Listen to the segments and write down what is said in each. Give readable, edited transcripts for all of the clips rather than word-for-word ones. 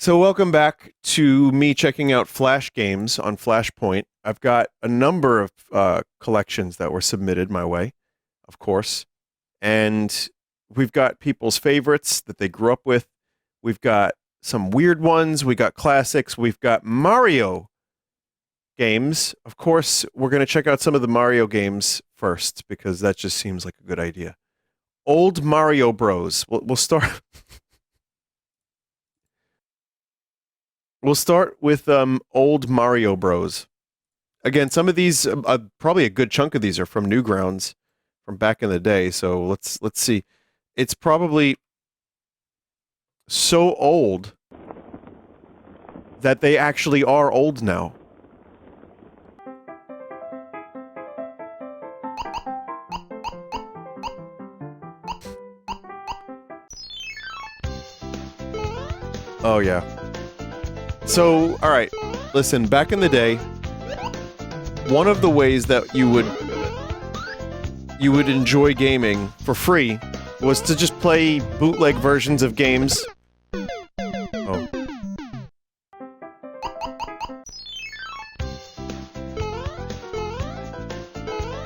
So welcome back to me checking out Flash games on Flashpoint. I've got a number of collections that were submitted my way, of course, and we've got people's favorites that they grew up with. We've got some weird ones. We got classics. We've got Mario games. Of course, we're going to check out some of the Mario games first because that just seems like a good idea. Old Mario Bros. We'll start. We'll start with old Mario Bros. Again, some of these, probably a good chunk of these are from Newgrounds, from back in the day. So let's see. It's probably so old that they actually are old now. Oh yeah. So, all right, listen, back in the day, one of the ways that you would enjoy gaming for free was to just play bootleg versions of games. Oh.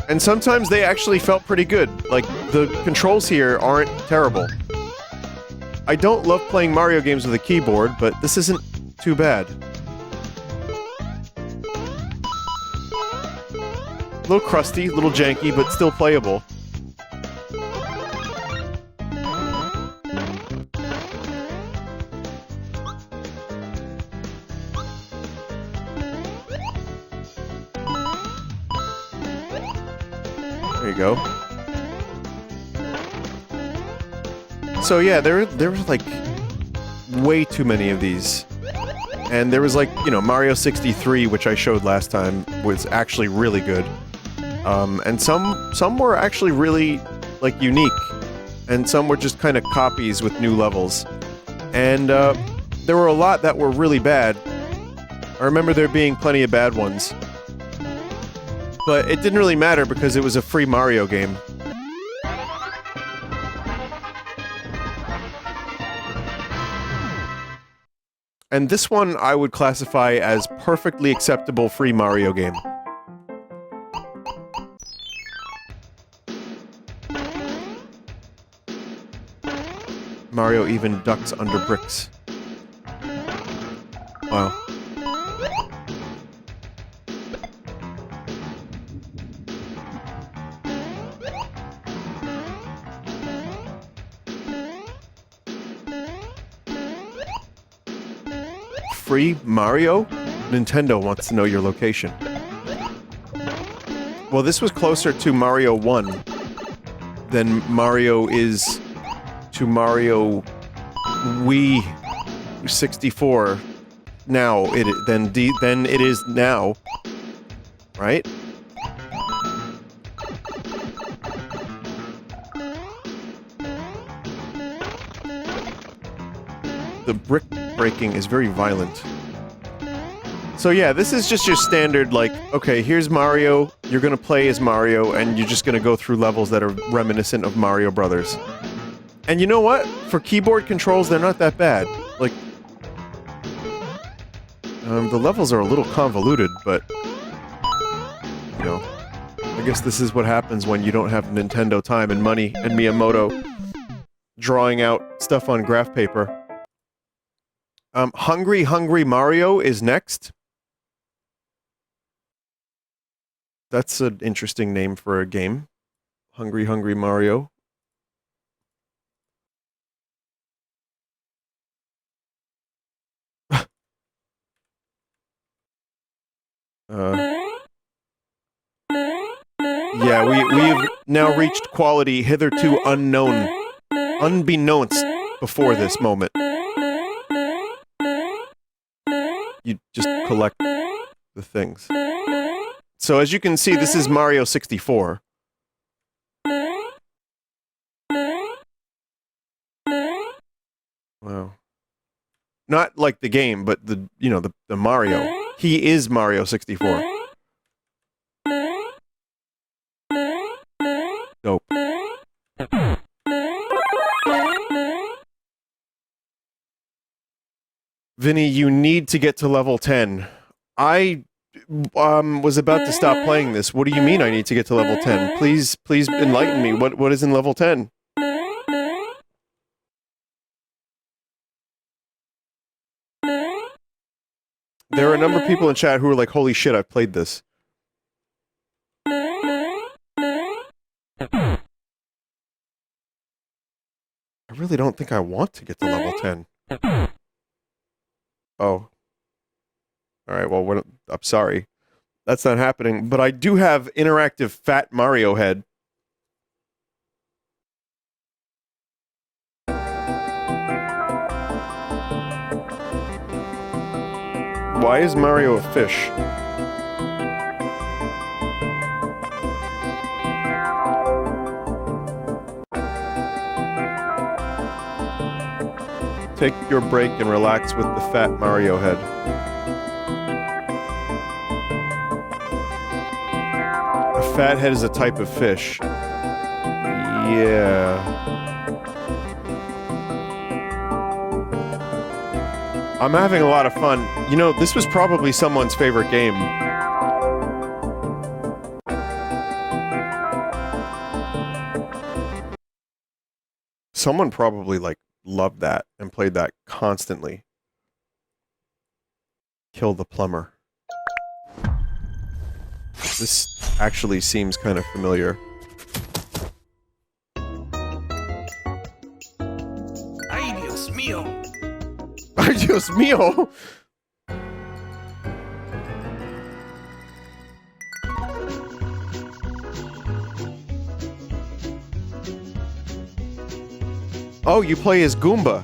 And sometimes they actually felt pretty good. Like, the controls here aren't terrible. I don't love playing Mario games with a keyboard, but this isn't too bad. A little crusty, a little janky, but still playable. There you go. So yeah, there were like way too many of these. And there was like, you know, Mario 63, which I showed last time, was actually really good. And some were actually really, like, unique. And some were just kind of copies with new levels. And there were a lot that were really bad. I remember there being plenty of bad ones. But it didn't really matter because it was a free Mario game. And this one I would classify as perfectly acceptable free Mario game. Mario even ducks under bricks. Wow. Free Mario? Nintendo wants to know your location. Well, this was closer to Mario 1 than Mario is to Mario Wii 64 now. Than it is now, right? The brick breaking is very violent. So yeah, this is just your standard, like, okay, here's Mario, you're gonna play as Mario, and you're just gonna go through levels that are reminiscent of Mario Brothers. And you know what? For keyboard controls, they're not that bad. Like, the levels are a little convoluted, but, you know, I guess this is what happens when you don't have Nintendo time and money and Miyamoto drawing out stuff on graph paper. Hungry Hungry Mario is next. That's an interesting name for a game. Hungry Hungry Mario. Yeah, we've now reached quality hitherto unknown, unbeknownst before this moment. You just collect the things. So as you can see, this is Mario 64. Wow. Not like the game, but the Mario. He is Mario 64. Dope. Vinny, you need to get to level 10. I was about to stop playing this. What do you mean I need to get to level 10? Please enlighten me. What is in level 10? There are a number of people in chat who are like, holy shit, I've played this. I really don't think I want to get to level 10. Oh. Alright, well, I'm sorry. That's not happening. But I do have interactive Fat Mario Head. Why is Mario a fish? Take your break and relax with the Fat Mario Head. A fat head is a type of fish. Yeah. I'm having a lot of fun. You know, this was probably someone's favorite game. Someone probably, like, loved that and played that constantly. Kill the plumber. This actually seems kind of familiar. Ay, Dios mío. Ay, Dios mío! Oh, you play as Goomba.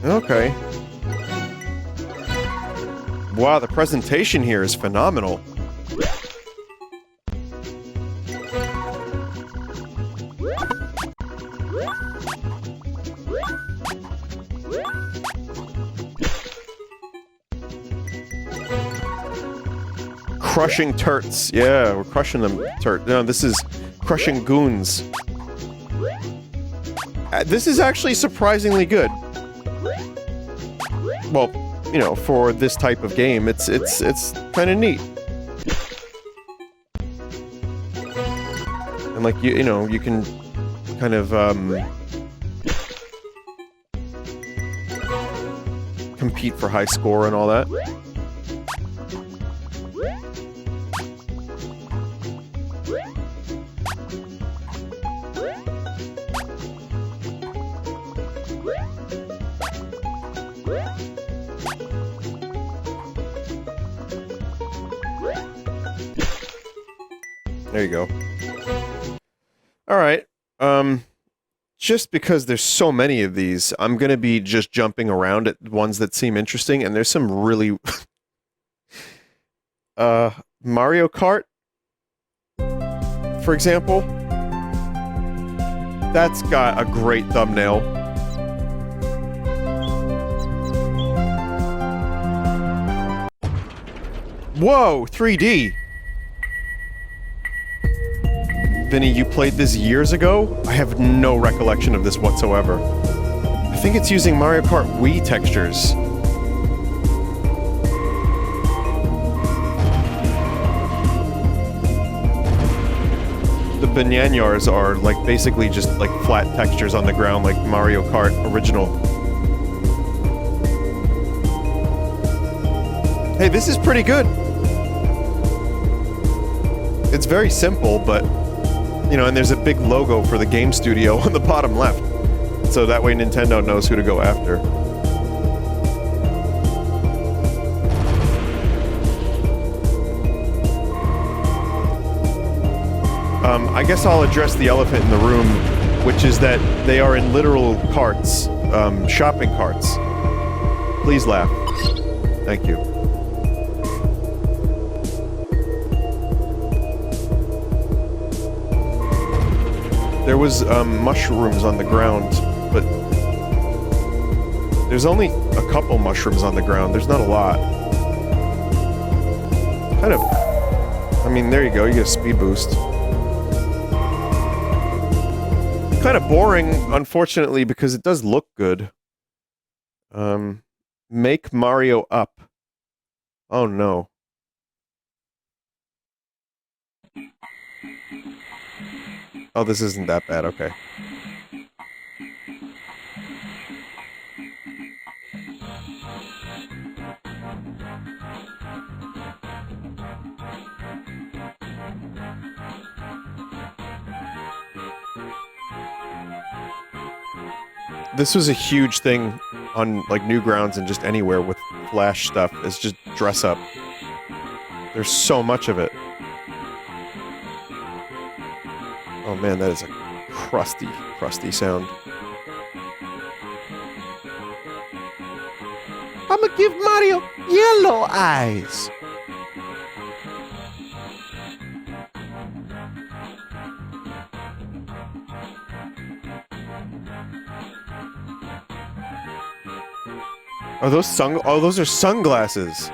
Okay. Wow, the presentation here is phenomenal. Crushing turts. Yeah, we're crushing them. No, this is crushing goons. This is actually surprisingly good. Well, you know, for this type of game, it's kind of neat. And like you know, you can kind of compete for high score and all that. There you go. Alright, just because there's so many of these, I'm gonna be just jumping around at ones that seem interesting, and there's some really... Mario Kart? For example? That's got a great thumbnail. Whoa, 3D! Vinny, you played this years ago? I have no recollection of this whatsoever. I think it's using Mario Kart Wii textures. The Banyanyars are, like, basically just, like, flat textures on the ground, like Mario Kart original. Hey, this is pretty good! It's very simple, but... You know, and there's a big logo for the game studio on the bottom left. So that way Nintendo knows who to go after. I guess I'll address the elephant in the room, which is that they are in literal carts, shopping carts. Please laugh. Thank you. There was, mushrooms on the ground, but... There's only a couple mushrooms on the ground, there's not a lot. Kind of... I mean, there you go, you get a speed boost. kind of boring, unfortunately, because it does look good. Make Mario up. Oh no. Oh, this isn't that bad, okay. This was a huge thing on, like, Newgrounds and just anywhere with Flash stuff, is just dress up. There's so much of it. Oh man, that is a crusty, crusty sound. I'ma give Mario yellow eyes! Are those oh, those are sunglasses!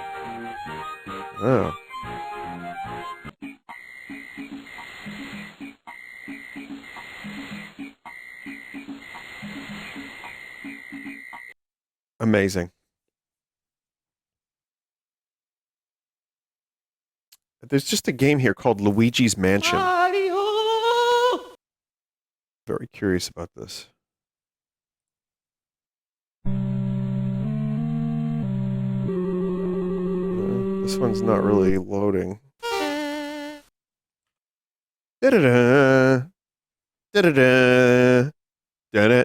Oh. Amazing. There's just a game here called Luigi's Mansion. Mario! Very curious about this. This one's not really loading. Da-da-da! Da-da-da! Da-da!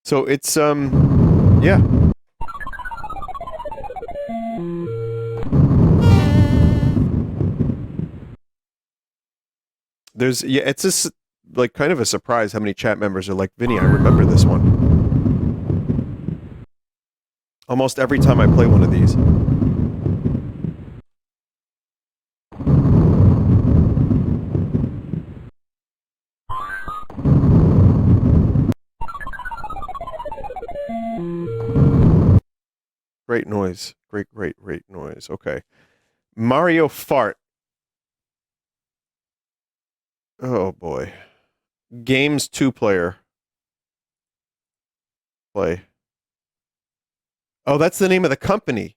So it's, yeah. Yeah, it's just, like, kind of a surprise how many chat members are like, Vinny, I remember this one. Almost every time I play one of these. Great noise. Great, great, great noise. Okay. Mario Fart. Oh boy. Games 2-player. Play. Oh, that's the name of the company.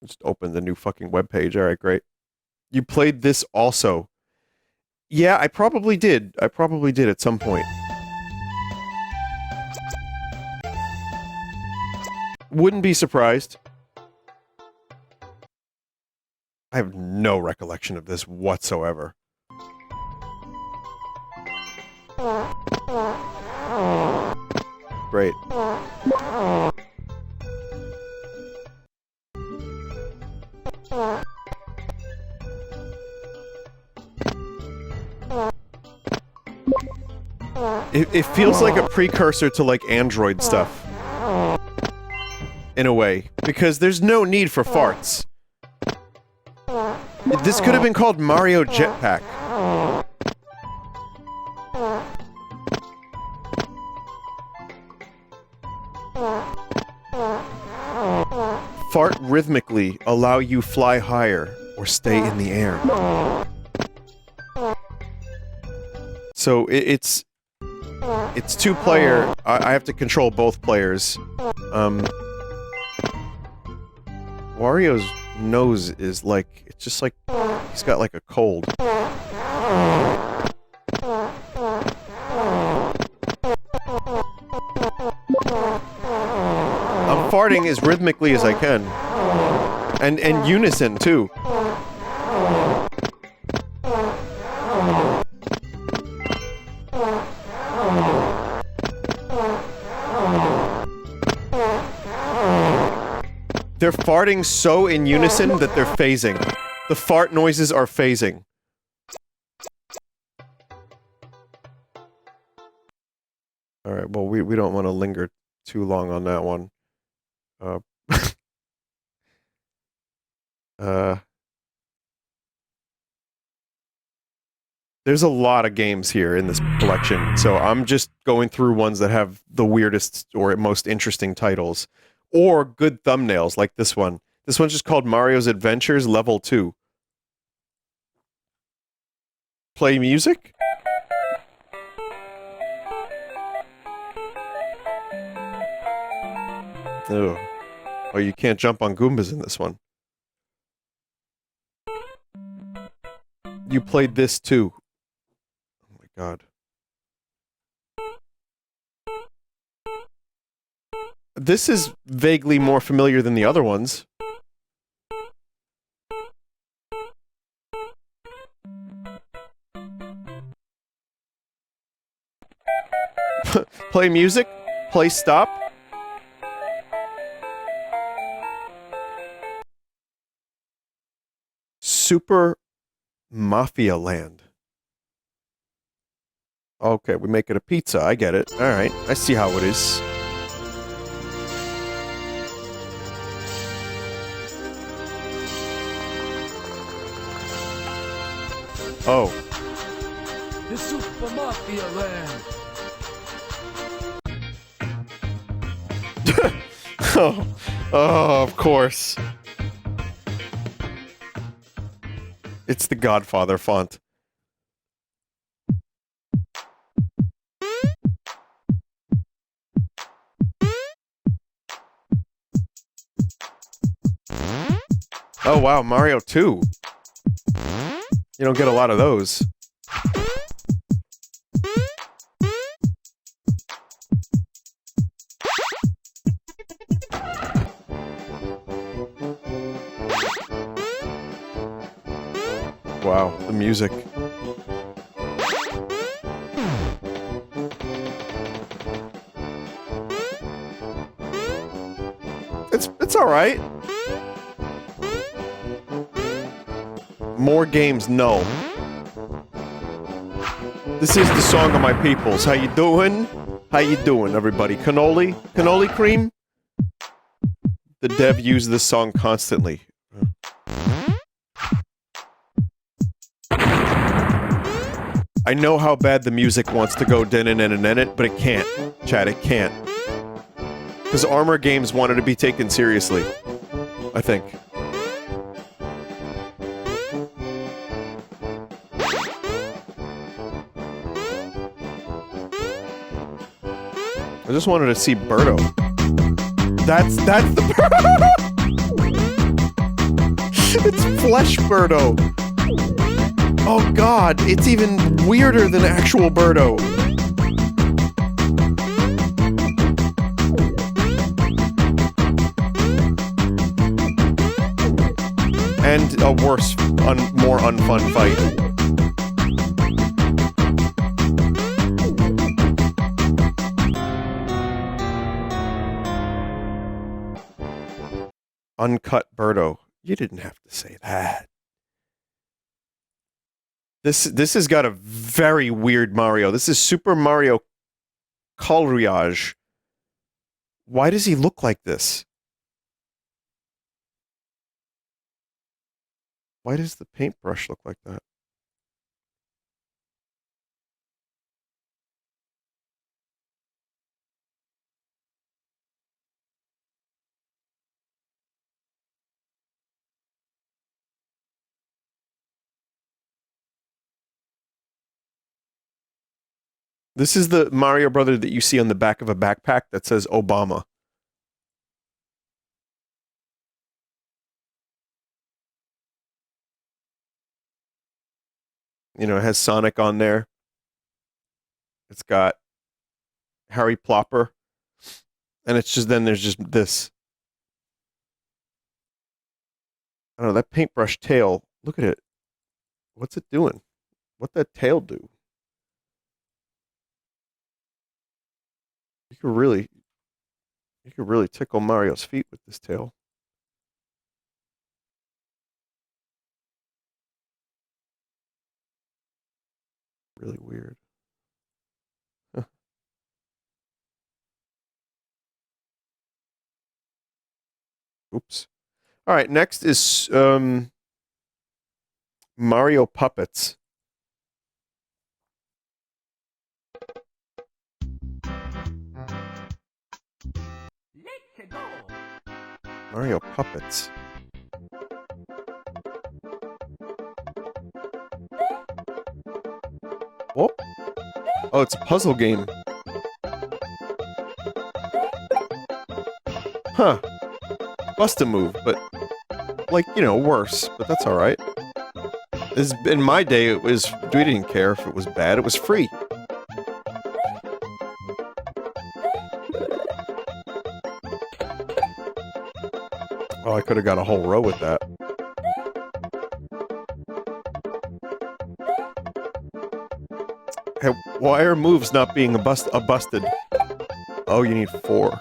Just open the new fucking webpage. Alright, great. You played this also. Yeah, I probably did. I probably did at some point. Wouldn't be surprised. I have no recollection of this whatsoever. Great. It feels like a precursor to, like, Android stuff. In a way. Because there's no need for farts. This could have been called Mario Jetpack. Fart rhythmically, allow you fly higher, or stay in the air. So, it's 2-player, I have to control both players. Wario's nose is like, it's just like, he's got like a cold. I'm farting as rhythmically as I can. And unison, too. They're farting so in unison that they're phasing. The fart noises are phasing. Alright, well, we don't want to linger too long on that one. There's a lot of games here in this collection, so I'm just going through ones that have the weirdest or most interesting titles, or good thumbnails like this one. This one's just called Mario's Adventures Level 2. Play music? Ugh. Oh, you can't jump on Goombas in this one. You played this too. Oh my god. This is vaguely more familiar than the other ones. Play music? Play stop? Super Mafia Land. Okay, we make it a pizza. I get it. Alright, I see how it is. Oh. The Super Mafia Land. Oh, of course. It's the Godfather font. Oh wow, Mario 2. You don't get a lot of those. Wow, the music. It's all right. More games, no. This is the song of my peoples. How you doing? How you doing, everybody? Cannoli? Cannoli cream? The dev used this song constantly. I know how bad the music wants to go din-in-in-in-in-it, but it can't. Chad, it can't. Because Armor Games wanted to be taken seriously. I think. I just wanted to see Birdo. That's the Birdo! It's Flesh Birdo! Oh god, it's even weirder than actual Birdo. And a worse, more unfun fight. Uncut Birdo. You didn't have to say that. This has got a very weird Mario. This is Super Mario Coloriage. Why does he look like this? Why does the paintbrush look like that? This is the Mario brother that you see on the back of a backpack that says Obama. You know, it has Sonic on there. It's got Harry Plopper. And it's just, then there's just this. I don't know, that paintbrush tail, look at it. What's it doing? What'd that tail do? You could really tickle Mario's feet with this tail. Really weird. Huh. Oops. All right, next is Mario Puppets. Mario puppets. Oh. Oh, it's a puzzle game. Huh. Bust a move, but like, you know, worse, but that's alright. In my day, we didn't care if it was bad, it was free. Oh, I could have got a whole row with that. Hey, why are moves not being busted? Oh, you need 4.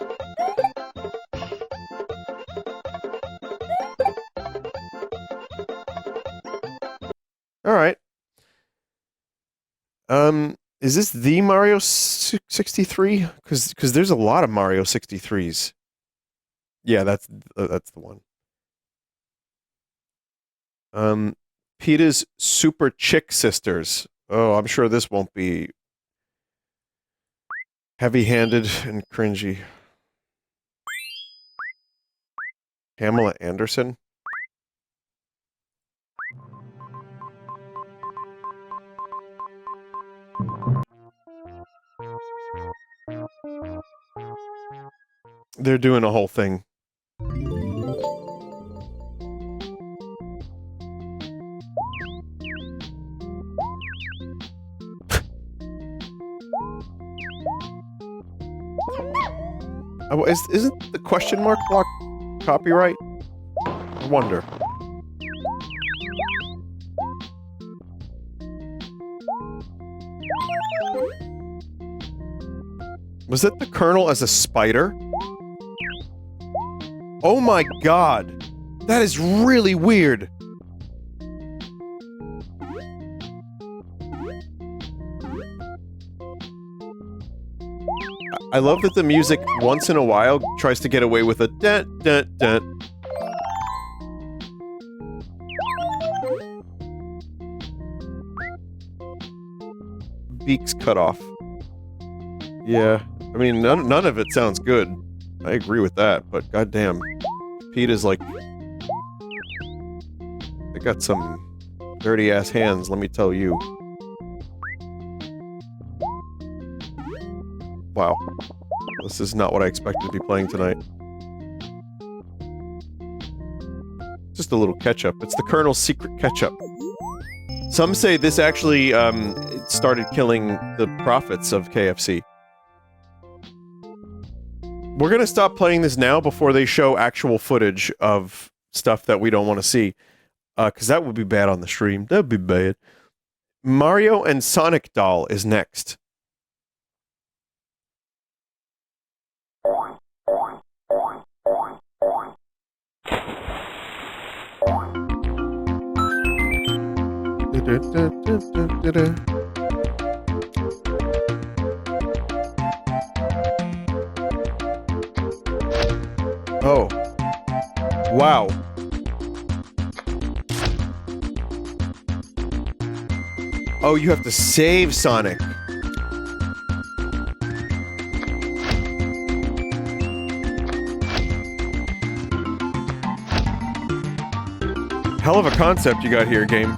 Alright. Is this the Mario 63? Because there's a lot of Mario 63s. Yeah, that's the one. PETA's Super Chick Sisters. Oh, I'm sure this won't be heavy-handed and cringy. Pamela Anderson? They're doing a whole thing. Oh, isn't the question mark block copyright? I wonder. Was it the Colonel as a spider? Oh my god! That is really weird! I love that the music, once in a while, tries to get away with a dun dun dun. Beaks cut off. Yeah, I mean, none of it sounds good. I agree with that, but goddamn, PETA's like... They got some dirty-ass hands, let me tell you. Wow. This is not what I expected to be playing tonight. Just a little ketchup. It's the Colonel's secret ketchup. Some say this actually, started killing the profits of KFC. We're gonna stop playing this now before they show actual footage of stuff that we don't want to see. Because that would be bad on the stream. That'd be bad. Mario and Sonic Doll is next. Oh. Wow. Oh, you have to save Sonic. Hell of a concept you got here, game.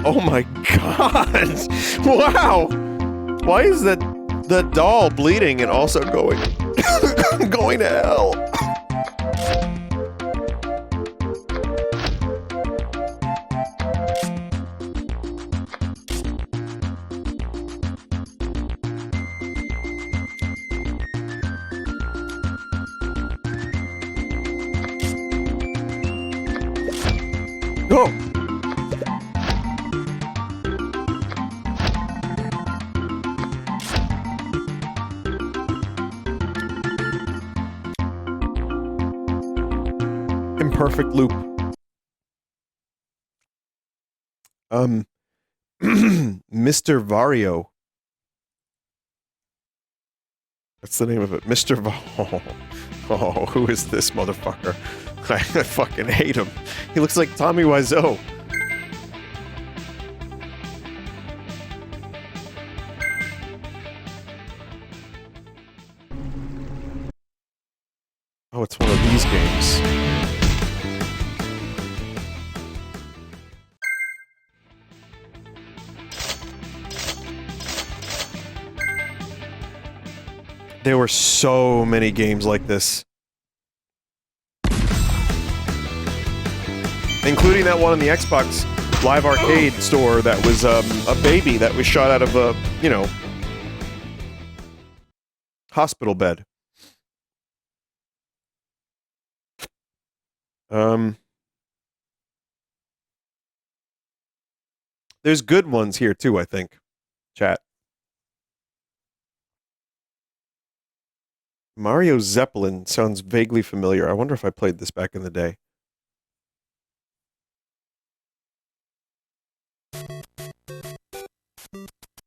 Oh my god! Wow! Why is that doll bleeding and also going going to hell? Go! Imperfect loop. Mr. Vario. That's the name of it. Mr. Oh, who is this motherfucker? I fucking hate him. He looks like Tommy Wiseau. Oh, it's one of these games. There were so many games like this. Including that one on the Xbox Live Arcade store that was a baby that was shot out of a, you know, hospital bed. There's good ones here too, I think. Chat. Mario Zeppelin sounds vaguely familiar. I wonder if I played this back in the day.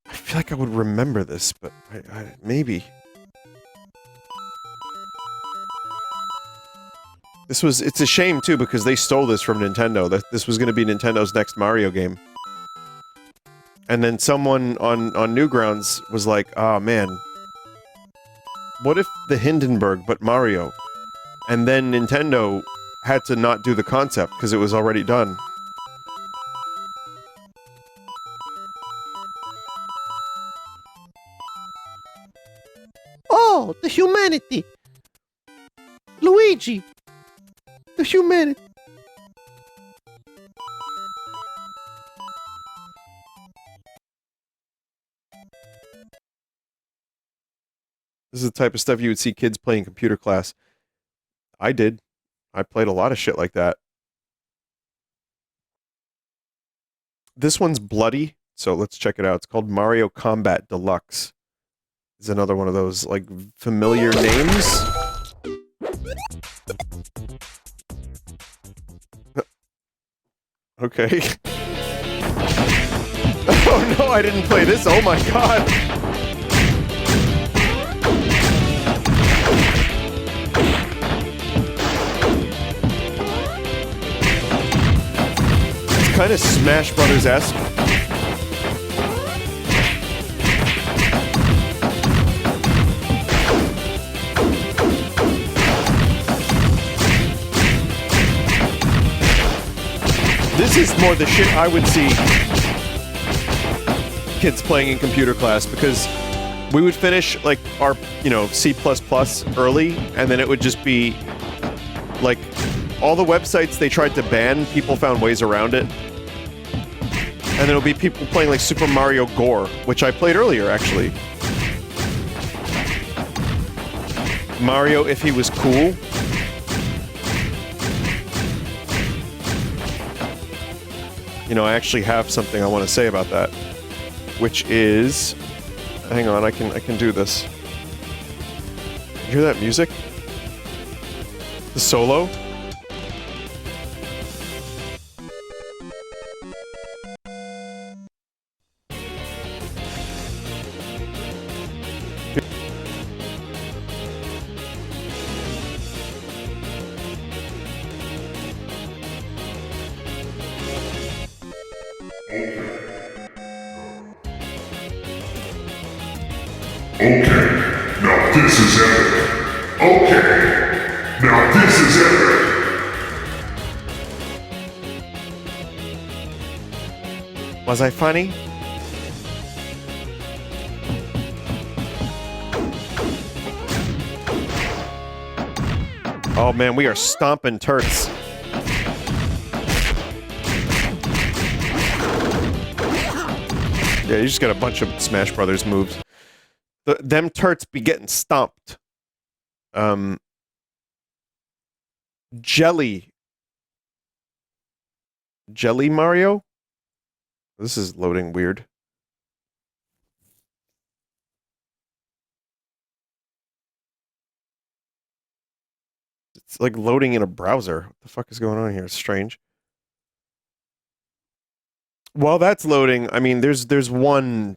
I feel like I would remember this, but maybe. It's a shame too because they stole this from Nintendo. This was going to be Nintendo's next Mario game. And then someone on Newgrounds was like, "Ah, man. What if the Hindenburg but Mario?" And then Nintendo had to not do the concept because it was already done. Oh, the humanity! Luigi! The humanity! This is the type of stuff you would see kids play in computer class. I did. I played a lot of shit like that. This one's bloody, so let's check it out. It's called Mario Combat Deluxe. It's another one of those, like, familiar names. Okay. Oh no, I didn't play this. Oh my god. It's kind of Smash Brothers-esque. This is more the shit I would see kids playing in computer class, because we would finish, like, our, you know, C++ early, and then it would just be, like, all the websites they tried to ban, people found ways around it. And then it would be people playing, like, Super Mario Gore, which I played earlier, actually. Mario, if he was cool. You know, I actually have something I want to say about that, which is, hang on, I can do this. You hear that music? The solo? Okay, now this is epic. Okay, now this is epic. Was I funny? Oh man, we are stomping turts. Yeah, you just got a bunch of Smash Brothers moves. Them turts be getting stomped. Jelly Mario? This is loading weird. It's like loading in a browser. What the fuck is going on here? It's strange. While that's loading, I mean, there's one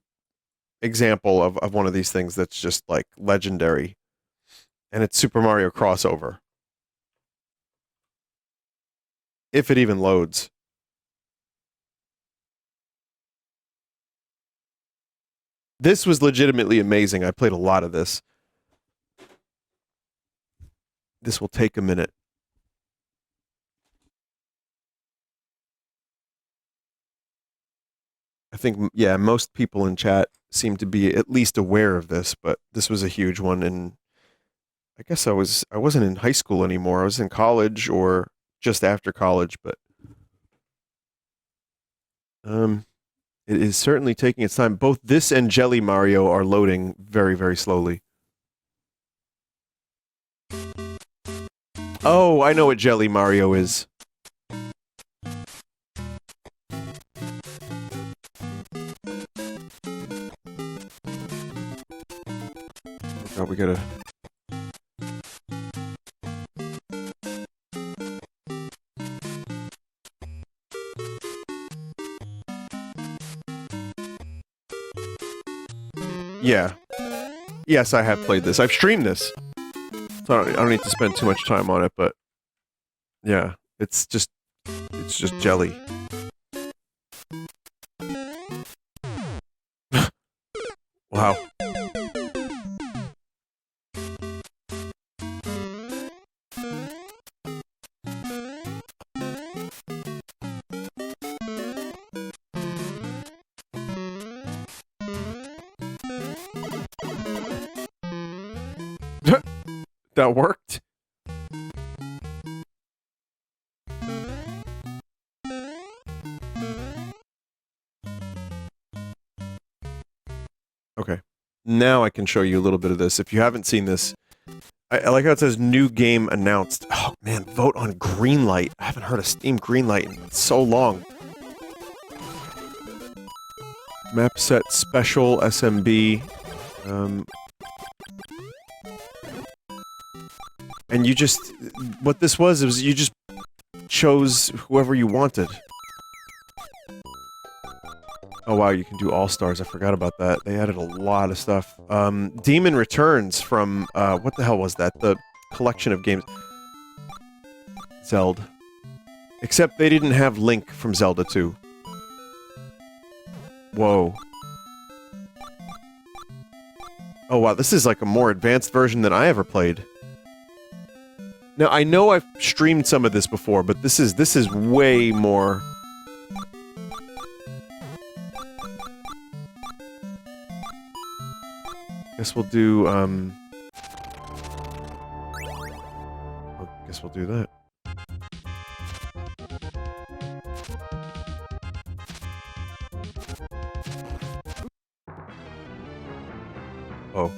example of one of these things that's just, like, legendary. And it's Super Mario Crossover. If it even loads. This was legitimately amazing. I played a lot of this. This will take a minute. I think, yeah, most people in chat seem to be at least aware of this, but this was a huge one, and I guess I wasn't in high school anymore. I was in college or just after college, but it is certainly taking its time. Both this and Jelly Mario are loading very, very slowly. Oh, I know what Jelly Mario is. Oh, we gotta... Yeah. Yes, I have played this. I've streamed this. So I don't need to spend too much time on it, but... Yeah, it's just jelly. Wow. That worked? Okay. Now I can show you a little bit of this. If you haven't seen this, I like how it says new game announced. Oh man, vote on Greenlight. I haven't heard of Steam Greenlight in so long. Map set special SMB. And you just... What this was you just chose whoever you wanted. Oh wow, you can do All-Stars. I forgot about that. They added a lot of stuff. Demon Returns from, what the hell was that? The collection of games. Zelda. Except they didn't have Link from Zelda 2. Whoa. Oh wow, this is like a more advanced version than I ever played. Now, I know I've streamed some of this before, but this is way more... Guess we'll do, I guess we'll do that. Oh.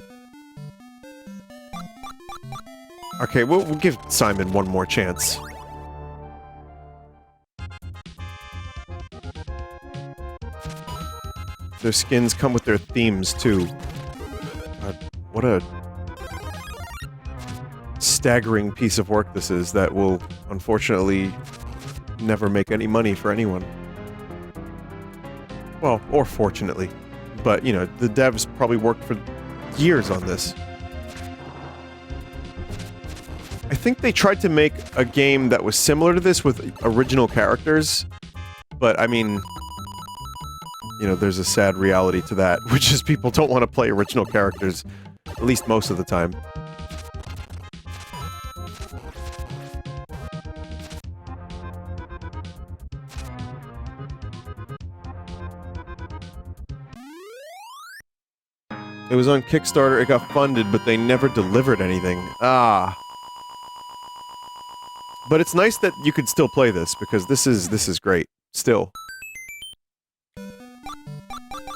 Okay, we'll give Simon one more chance. Their skins come with their themes, too. What a staggering piece of work this is that will, unfortunately, never make any money for anyone. Well, or fortunately. But, you know, the devs probably worked for years on this. I think they tried to make a game that was similar to this with original characters, but, I mean... You know, there's a sad reality to that, which is people don't want to play original characters, at least most of the time. It was on Kickstarter, it got funded, but they never delivered anything. Ah. But it's nice that you could still play this, because this is great. Still.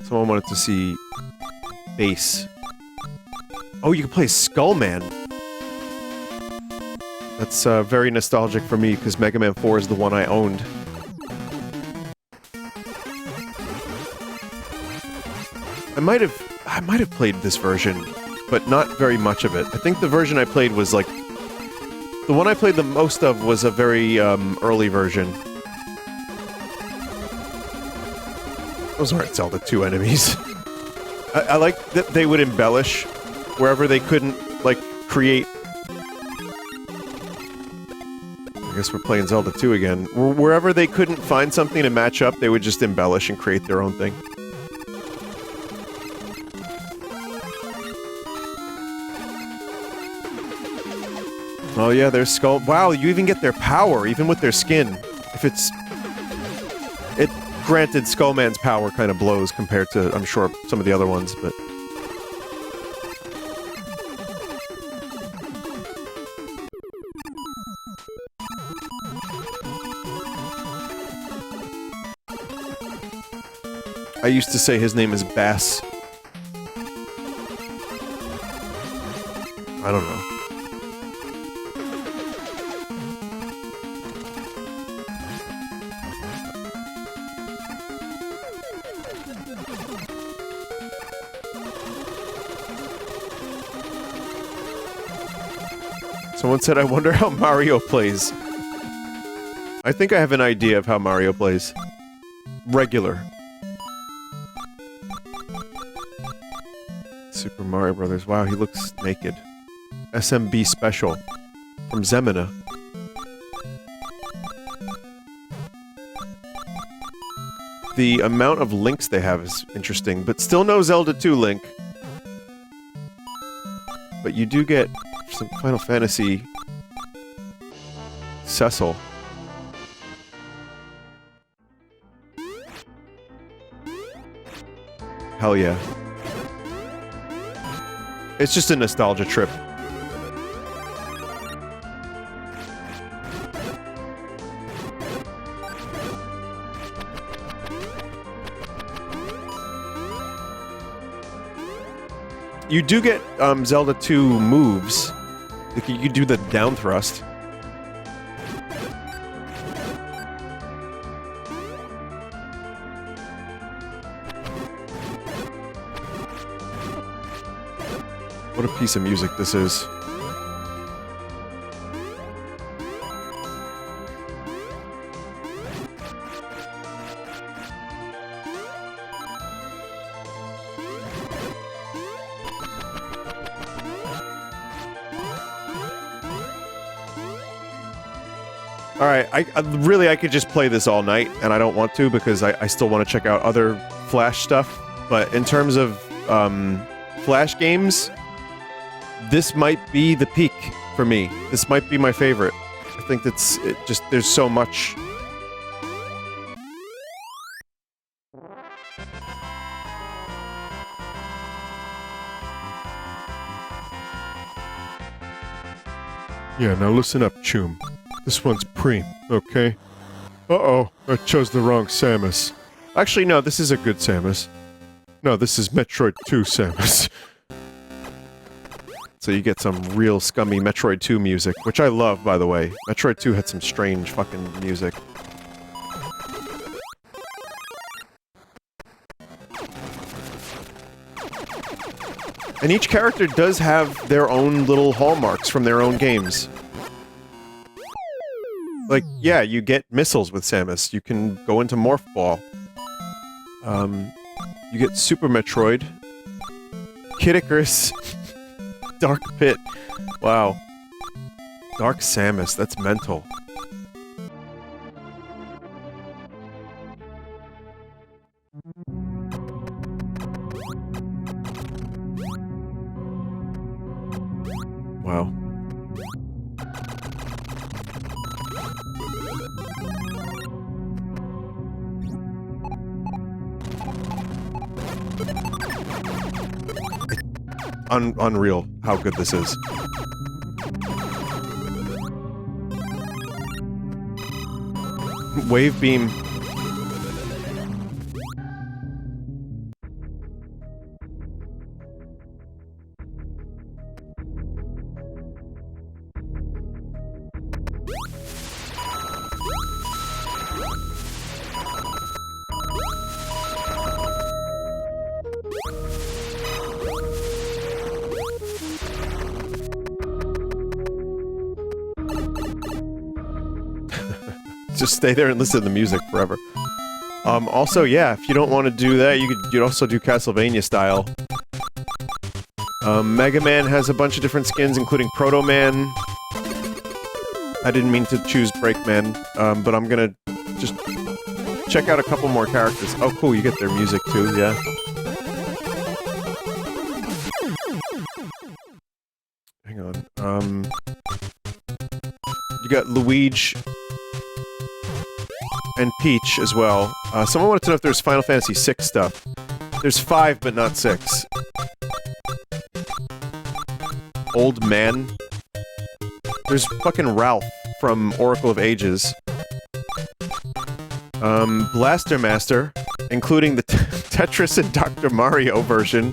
Someone wanted to see... Bass. Oh, you can play Skullman! That's, very nostalgic for me, because Mega Man 4 is the one I owned. I might have played this version, but not very much of it. I think the version I played was, like... The one I played the most of was a very, early version. Those aren't Zelda 2 enemies. I like that they would embellish wherever they couldn't, like, create... I guess we're playing Zelda 2 again. Wherever they couldn't find something to match up, they would just embellish and create their own thing. Oh yeah, their skull. Wow, you even get their power, even with their skin. If it's... Granted, Skullman's power kind of blows compared to, I'm sure, some of the other ones, but... I used to say his name is Bass. I don't know. Someone said, I wonder how Mario plays. I think I have an idea of how Mario plays. Regular. Super Mario Brothers. Wow, he looks naked. SMB Special. From Zemina. The amount of links they have is interesting, but still no Zelda 2 link. But you do get some Final Fantasy... Cecil. Hell yeah. It's just a nostalgia trip. You do get Zelda 2 moves. Like you do the down thrust. What a piece of music this is. Alright, I could just play this all night, and I don't want to because I still want to check out other Flash stuff, but in terms of, Flash games, this might be the peak for me. This might be my favorite. I think there's so much. Yeah, now listen up, Choom. This one's Preem, okay? Uh-oh, I chose the wrong Samus. Actually, no, this is a good Samus. No, this is Metroid 2 Samus. So you get some real scummy Metroid 2 music, which I love, by the way. Metroid 2 had some strange fucking music. And each character does have their own little hallmarks from their own games. Like, yeah, you get missiles with Samus. You can go into Morph Ball. You get Super Metroid. Kid Icarus. Dark Pit. Wow. Dark Samus, that's mental. Wow. Unreal how good this is. Wave Beam. Just stay there and listen to the music forever. Also, yeah, if you don't want to do that, you'd also do Castlevania style. Mega Man has a bunch of different skins, including Proto Man. I didn't mean to choose Breakman, but I'm gonna just check out a couple more characters. Oh, cool, you get their music too, yeah. Hang on, got Luigi and Peach as well. Someone wanted to know if there's Final Fantasy VI stuff. There's 5, but not 6. Old man. There's fucking Ralph from Oracle of Ages. Blaster Master, including the Tetris and Dr. Mario version.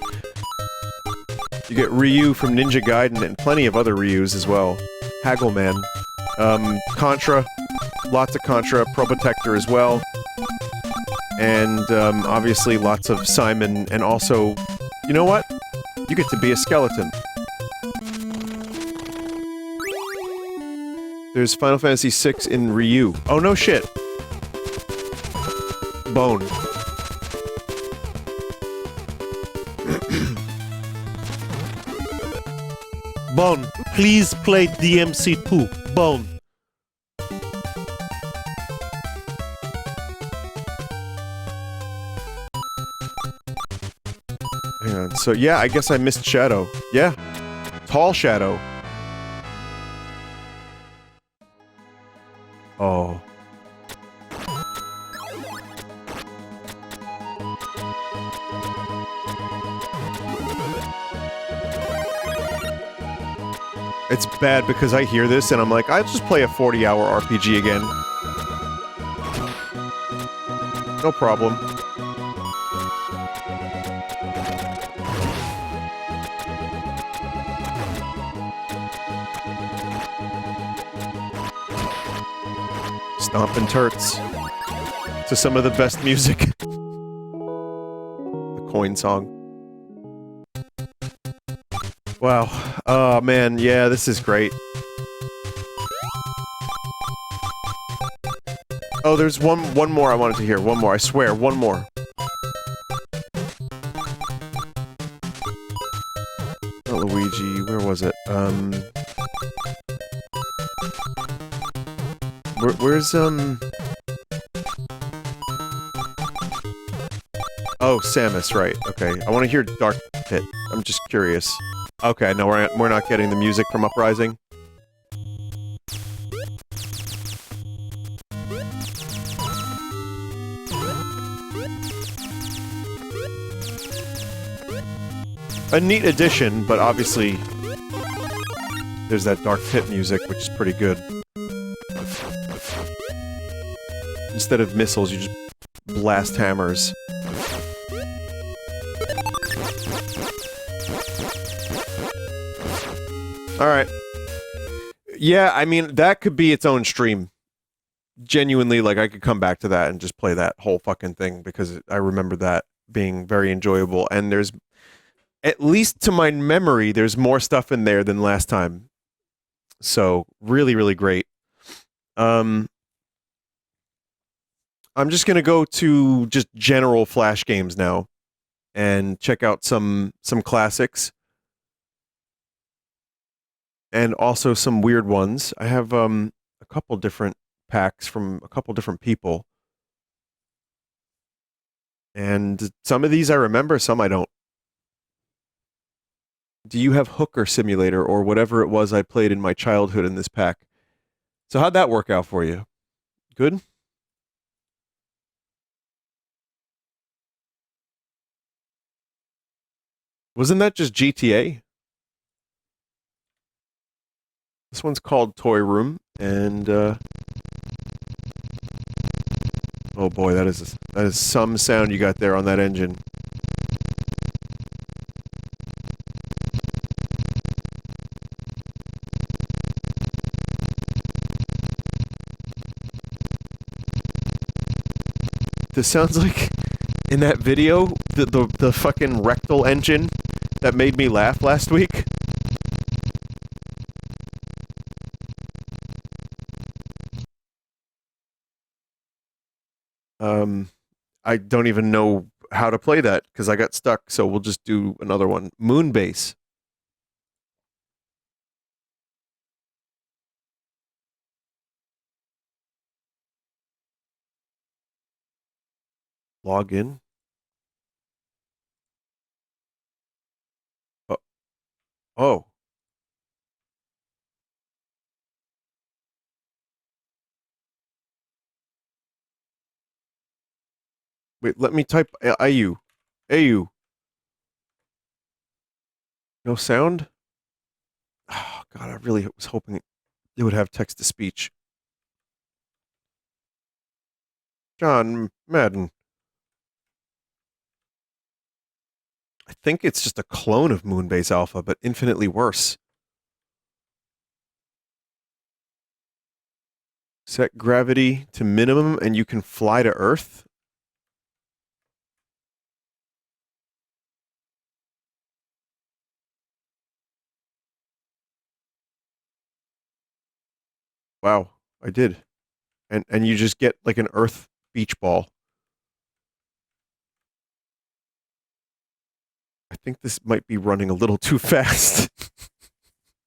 You get Ryu from Ninja Gaiden and plenty of other Ryus as well. Haggleman. Contra. Lots of Contra. Probotector as well. And, obviously lots of Simon, and also... You know what? You get to be a skeleton. There's Final Fantasy VI in Ryu. Oh, no shit. Bone. Bone, please play DMC2. Bone. Hang on. So, yeah, I guess I missed Shadow. Yeah. Tall Shadow. Oh. It's bad because I hear this and I'm like, I'll just play a 40-hour RPG again. No problem. Stompin' Turts. To some of the best music. The coin song. Wow. Oh, man. Yeah, this is great. Oh, there's one more I wanted to hear. One more. I swear. One more. Not Luigi. Where was it? Where's, Oh, Samus, right. Okay. I want to hear Dark Pit. I'm just curious. Okay, no, we're not getting the music from Uprising. A neat addition, but obviously there's that Dark Pit music, which is pretty good. Instead of missiles, you just blast hammers. Alright. Yeah, I mean, that could be its own stream. Genuinely, like, I could come back to that and just play that whole fucking thing, because I remember that being very enjoyable, and there's, at least to my memory, there's more stuff in there than last time. So, really, really great. I'm just gonna go to just general Flash games now, and check out some classics. And also some weird ones. I have a couple different packs from a couple different people. And some of these I remember, some I don't. Do you have Hooker Simulator or whatever it was I played in my childhood in this pack? So how'd that work out for you? Good? Wasn't that just GTA? This one's called Toy Room, and oh boy, that is some sound you got there on that engine. This sounds like in that video, the fucking rectal engine that made me laugh last week. I don't even know how to play that because I got stuck, so we'll just do another one. Moonbase. Log in. Oh. Oh. Wait, let me type IU. AU. No sound? Oh, God, I really was hoping it would have text to speech. John Madden. I think it's just a clone of Moonbase Alpha, but infinitely worse. Set gravity to minimum and you can fly to Earth? Wow, I did. And you just get like an Earth beach ball. I think this might be running a little too fast.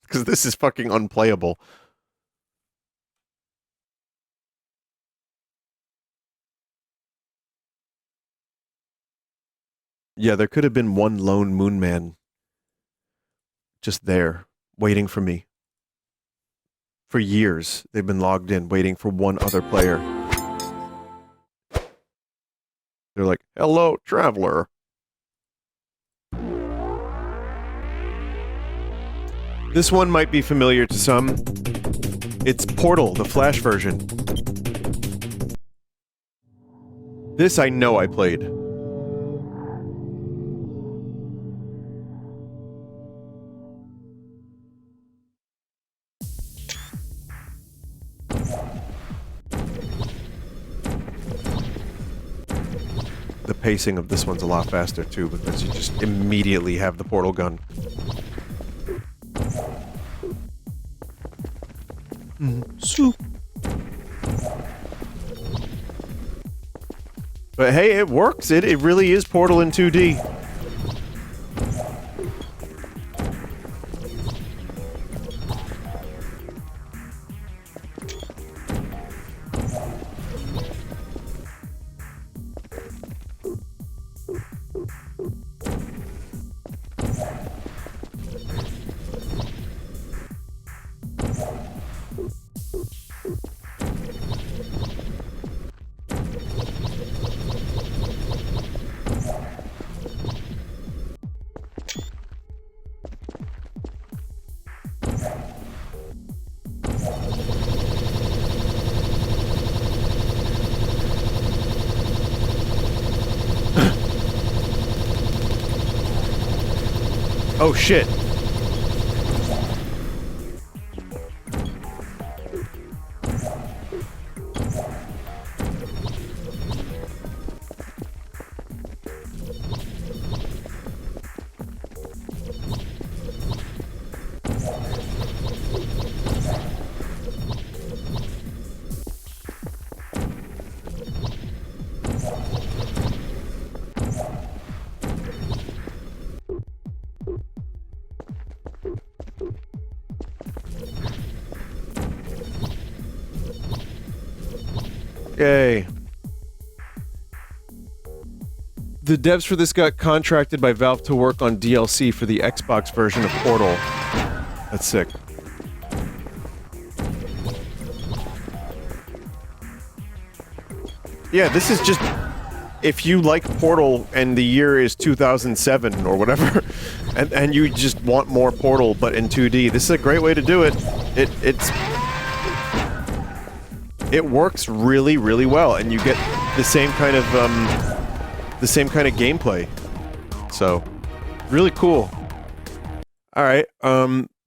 Because this is fucking unplayable. Yeah, there could have been one lone moon man just there, waiting for me. For years, they've been logged in, waiting for one other player. They're like, hello, traveler. This one might be familiar to some. It's Portal, the Flash version. This I know I played. The pacing of this one's a lot faster too, because you just immediately have the portal gun. Soup. But hey, it works. It really is Portal in 2D. Oh shit. Yay. The devs for this got contracted by Valve to work on DLC for the Xbox version of Portal. That's sick. Yeah, this is just... If you like Portal and the year is 2007 or whatever, and you just want more Portal but in 2D, this is a great way to do it. It works really, really well, and you get the same kind of gameplay. So, really cool. All right,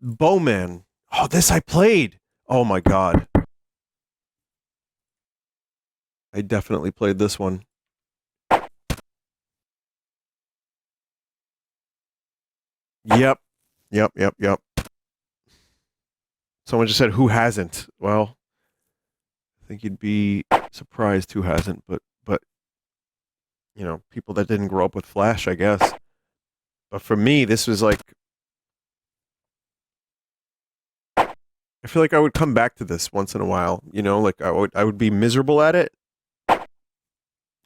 Bowman. Oh, this I played. Oh my god, I definitely played this one. Yep. Someone just said, who hasn't? Well, I think you'd be surprised who hasn't, but you know, people that didn't grow up with Flash, I guess. But for me, this was like, I feel like I would come back to this once in a while, you know, like I would be miserable at it,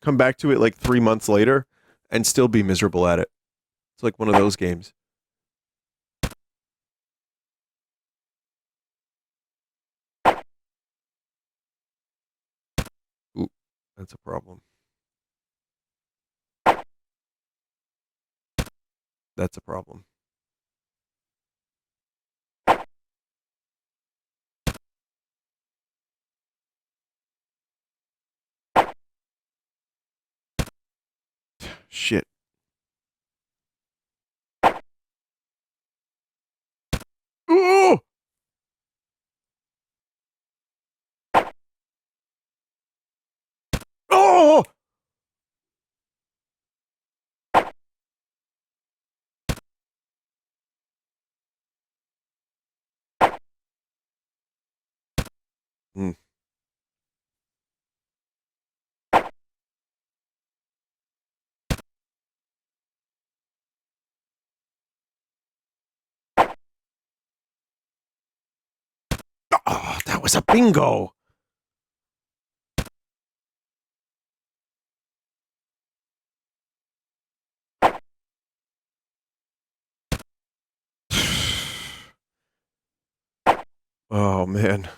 come back to it like 3 months later, and still be miserable at it. It's like one of those games. Ooh, that's a problem. That's a problem. Shit. Ooh! Oh! Mm. Oh, that was a bingo. Oh, man.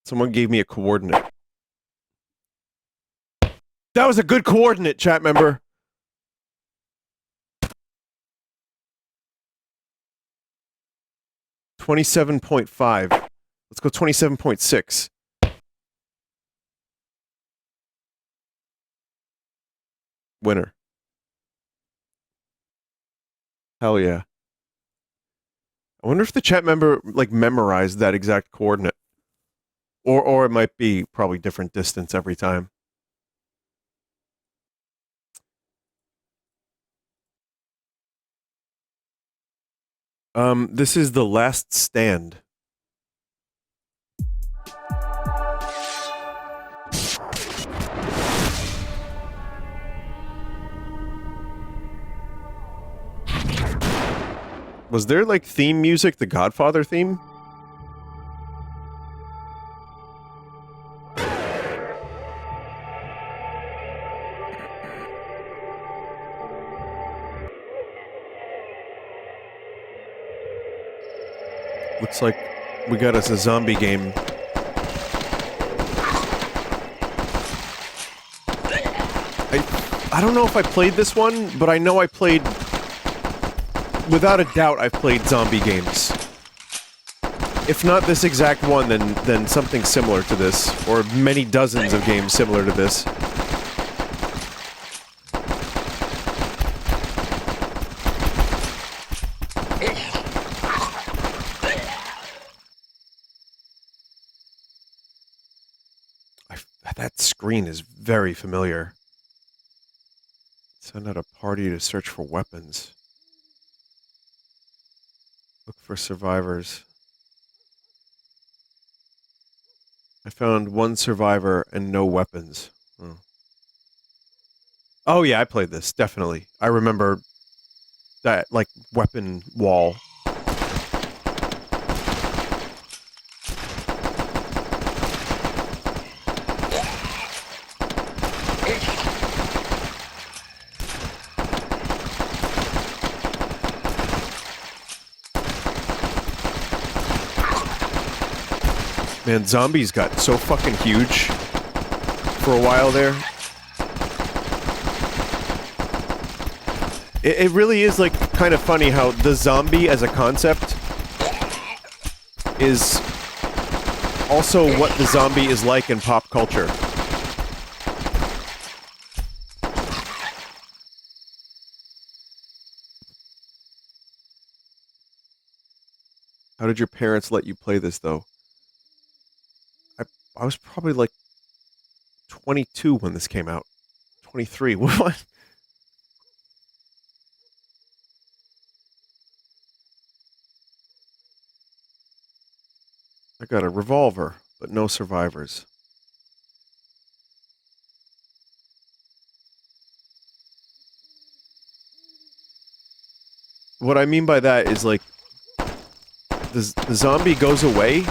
Someone gave me a coordinate. That was a good coordinate, chat member. $27.5. Let's go 27.6. Winner. Hell yeah. I wonder if the chat member like memorized that exact coordinate. Or it might be probably different distance every time. This is The Last Stand. Was there like theme music, the Godfather theme? Looks like we got us a zombie game. I don't know if I played this one, but I know I played... Without a doubt, I've played zombie games. If not this exact one, then something similar to this. Or many dozens of games similar to this. That screen is very familiar. Send out a party to search for weapons. Look for survivors. I found one survivor and no weapons. Oh yeah, I played this, definitely. I remember that, like, weapon wall. Man, zombies got so fucking huge for a while there. It really is, like, kind of funny how the zombie as a concept is also what the zombie is like in pop culture. How did your parents let you play this, though? I was probably like 22 when this came out. 23. What? I got a revolver, but no survivors. What I mean by that is, like, the zombie goes away.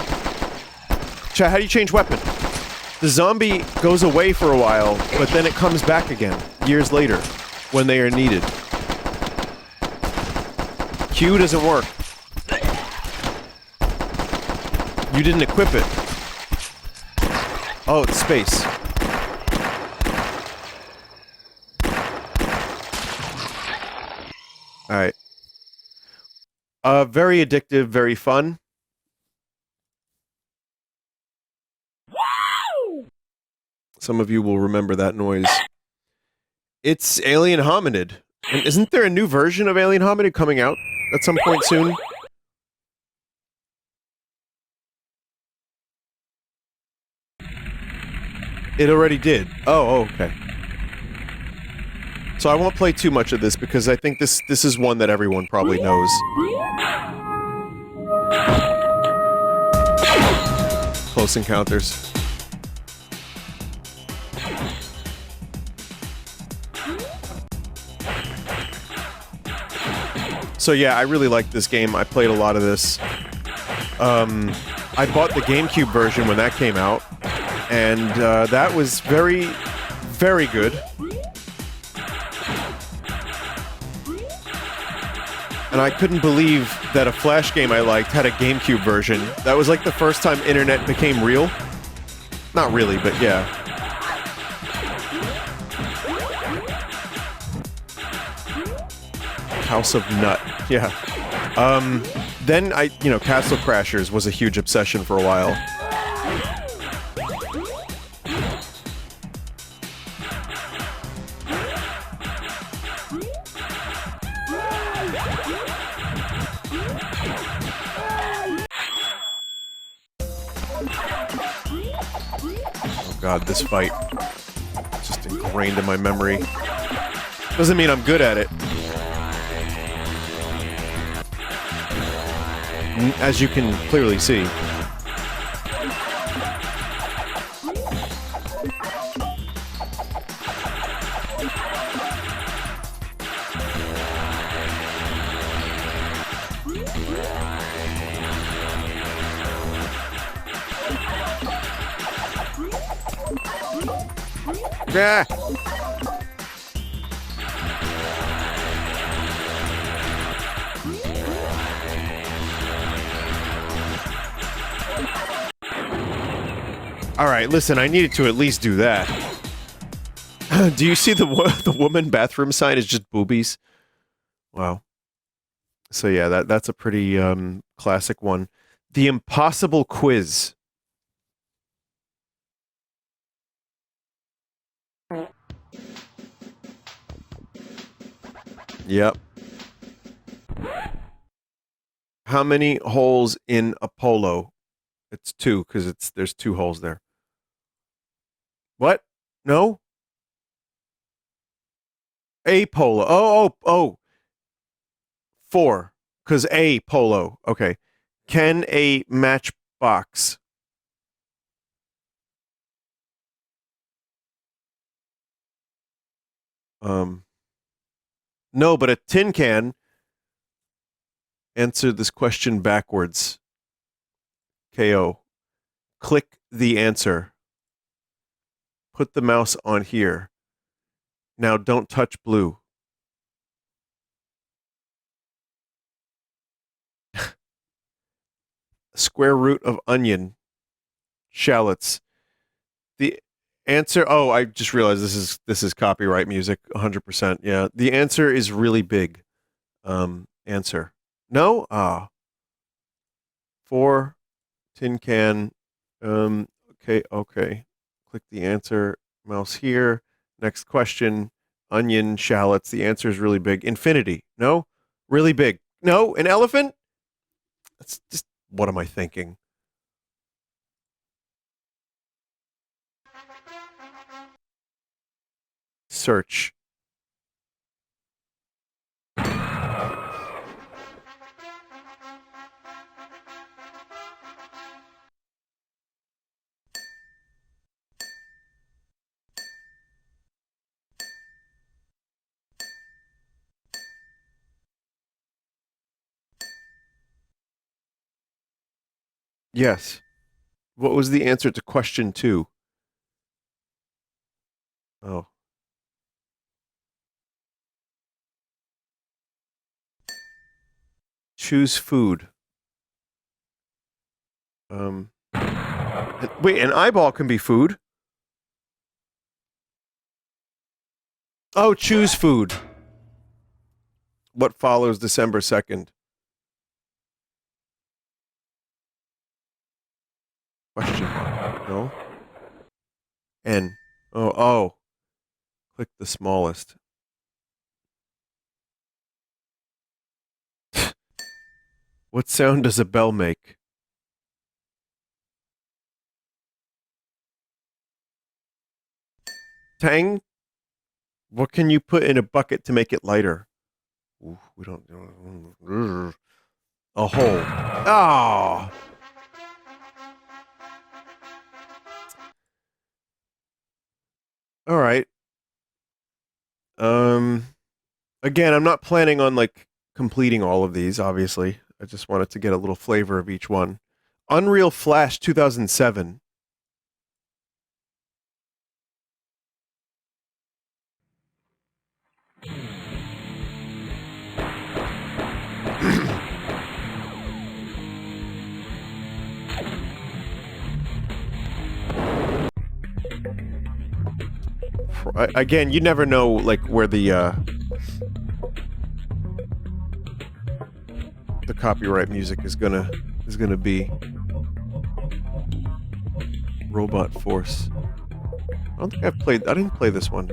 Chat, how do you change weapon? The zombie goes away for a while, but then it comes back again, years later, when they are needed. Q doesn't work. You didn't equip it. Oh, it's space. Alright. Very addictive, very fun. Some of you will remember that noise. It's Alien Hominid. And isn't there a new version of Alien Hominid coming out at some point soon? It already did. Oh, okay. So I won't play too much of this because I think this is one that everyone probably knows. Close Encounters. So yeah, I really like this game. I played a lot of this. I bought the GameCube version when that came out, and that was very, very good. And I couldn't believe that a Flash game I liked had a GameCube version. That was like the first time internet became real. Not really, but yeah. House of Nut. Yeah. Then Castle Crashers was a huge obsession for a while. Oh god, this fight. Just ingrained in my memory. Doesn't mean I'm good at it. As you can clearly see. Yeah. Alright, listen, I needed to at least do that. Do you see the woman bathroom sign is just boobies? Wow. So yeah, that's a pretty classic one. The Impossible Quiz. Yep. How many holes in a polo? It's 2, because there's 2 holes there. What? No? A polo. Oh. 4. Because a polo. Okay. Can a matchbox? No, but a tin can. Answer this question backwards. KO. Click the answer. Put the mouse on here. Now don't touch blue. Square root of onion. Shallots. The answer. Oh, I just realized this is copyright music. 100%. Yeah. The answer is really big. Answer. No. 4. Tin can. Okay. Click the answer. Mouse here. Next question. Onion, shallots. The answer is really big. Infinity. No. Really big. No. An elephant. That's just. What am I thinking? Search. Yes. What was the answer to question 2? Oh. Choose food. Wait, an eyeball can be food? Oh, choose food. What follows December 2nd? Question mark. No? N. Oh. Click the smallest. What sound does a bell make? Tang? What can you put in a bucket to make it lighter? Ooh, we don't... A hole. Oh! Alright. Again, I'm not planning on, like, completing all of these, obviously. I just wanted to get a little flavor of each one. Unreal Flash 2007. Again, you never know, like, where the copyright music is gonna be. Robot Force. I don't think I didn't play this one.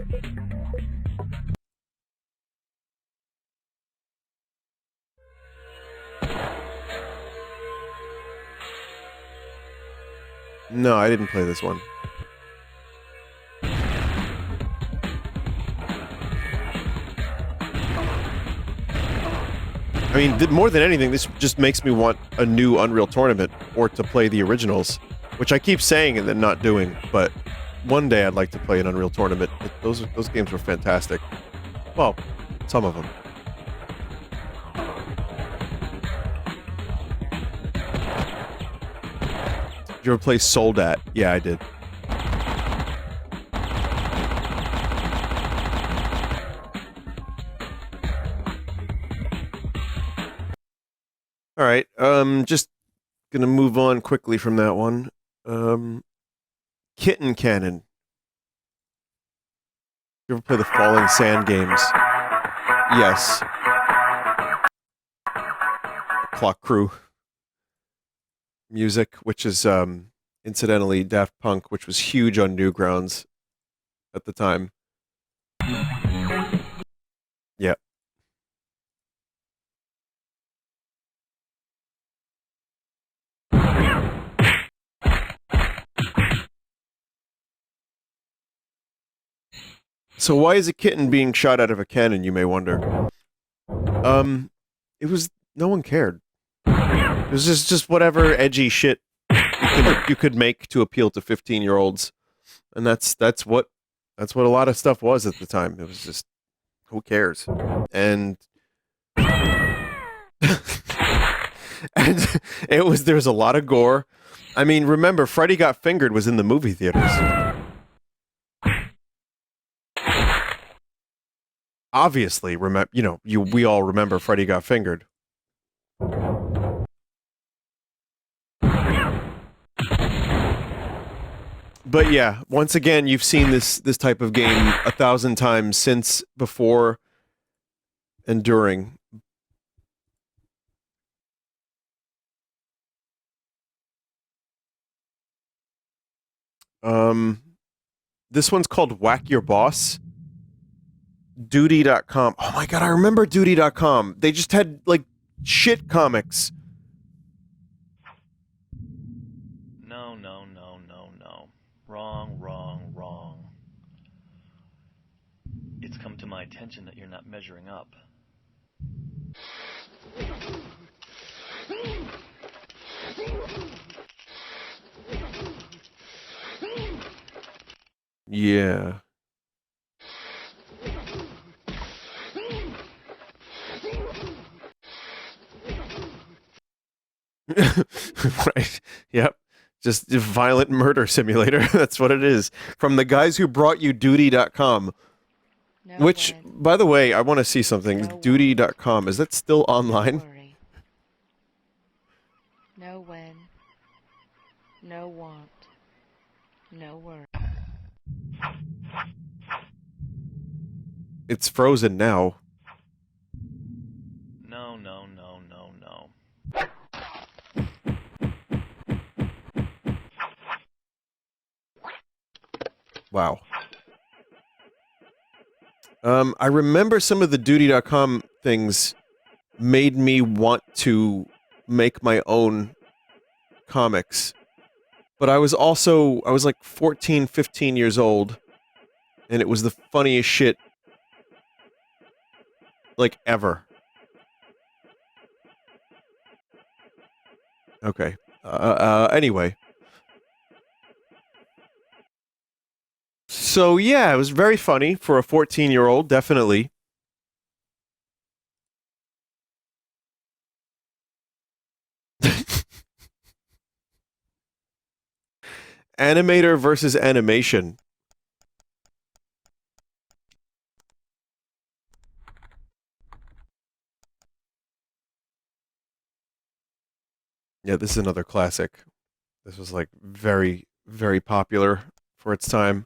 No, I didn't play this one. I mean, more than anything, this just makes me want a new Unreal Tournament, or to play the originals, which I keep saying and then not doing, but one day I'd like to play an Unreal Tournament. Those games were fantastic. Well, some of them. Did you ever play Soldat? Yeah, I did. Alright, just gonna move on quickly from that one. Kitten Cannon. You ever play the Falling Sand games? Yes. Clock Crew. Music, which is, incidentally, Daft Punk, which was huge on Newgrounds at the time. Yeah. So why is a kitten being shot out of a cannon, you may wonder? It was... no one cared. It was just whatever edgy shit you could make to appeal to 15-year-olds. And that's what a lot of stuff was at the time. It was just... who cares? And... and there was a lot of gore. I mean, remember, Freddy Got Fingered was in the movie theaters. Obviously, we all remember Freddy Got Fingered. But yeah, once again, you've seen this type of game 1,000 times since, before, and during. This one's called Whack Your Boss. Duty.com. Oh my god, I remember Duty.com. They just had, like, shit comics. No. Wrong. It's come to my attention that you're not measuring up. Yeah. Right. Yep. Just a violent murder simulator. That's what it is. From the guys who brought you Duty.com. No Which, when. by the way, I want to see something. No Duty.com. Is that still online? Worry. No when. No want. It's frozen now. No, no, no, no, no. Wow. I remember some of the Duty.com things made me want to make my own comics. But I was like 14, 15 years old, and it was the funniest shit, like, ever. Okay. Anyway. So, yeah, it was very funny for a 14-year-old, definitely. Animator versus animation. Yeah, this is another classic. This was, like, very, very popular for its time.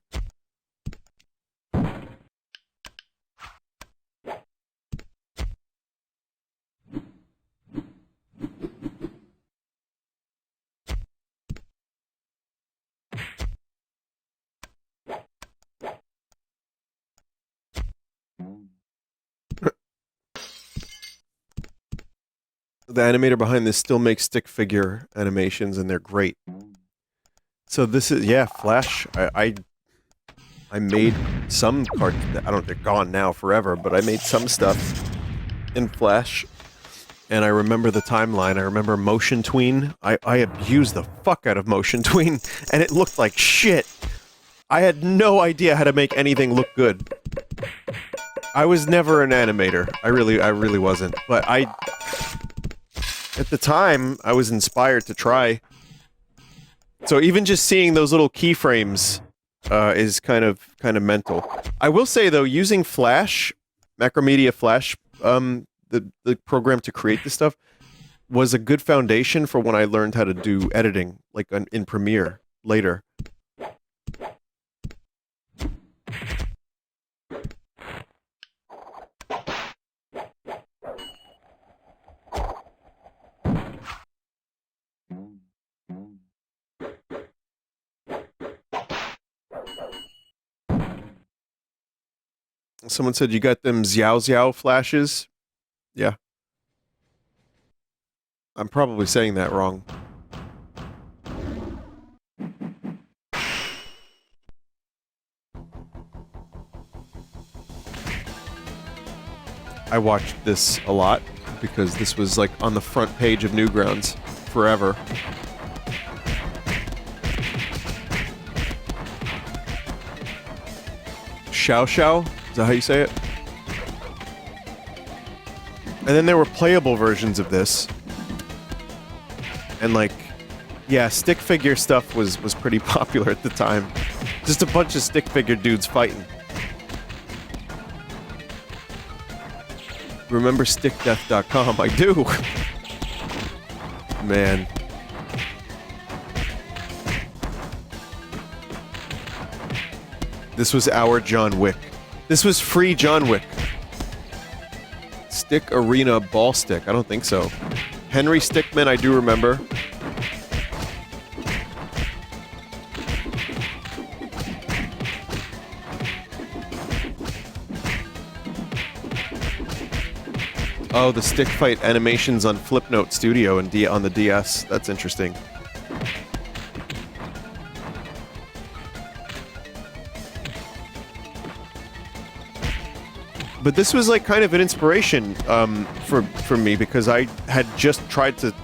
The animator behind this still makes stick figure animations, and they're great. So this is, yeah, Flash. I made some they're gone now forever, but I made some stuff in Flash. And I remember the timeline. I remember Motion Tween. I abused the fuck out of Motion Tween, and it looked like shit. I had no idea how to make anything look good. I was never an animator. I really wasn't. But at the time, I was inspired to try. So even just seeing those little keyframes is kind of mental. I will say though, using Flash, Macromedia Flash, the program to create this stuff, was a good foundation for when I learned how to do editing, like in Premiere later. Someone said you got them Xiao Xiao flashes. Yeah. I'm probably saying that wrong. I watched this a lot because this was like on the front page of Newgrounds forever. Xiao Xiao? Is that how you say it? And then there were playable versions of this. And like, yeah, stick figure stuff was pretty popular at the time. Just a bunch of stick figure dudes fighting. Remember stickdeath.com? I do. Man. This was our John Wick. This was free John Wick. Stick Arena Ball Stick. I don't think so. Henry Stickmin, I do remember. Oh, the stick fight animations on Flipnote Studio and on the DS. That's interesting. But this was like kind of an inspiration for me because I had just tried to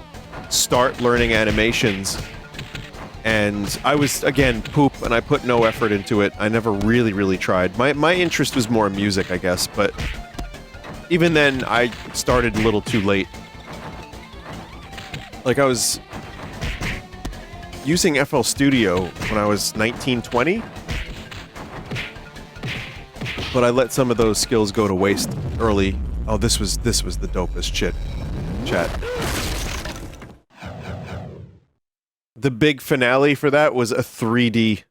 start learning animations, and I was again poop, and I put no effort into it. I never really tried. My interest was more music, I guess, but even then I started a little too late. Like I was using FL Studio when I was 19, 20. But I let some of those skills go to waste early. Oh, this was the dopest shit. Chat. The big finale for that was a 3D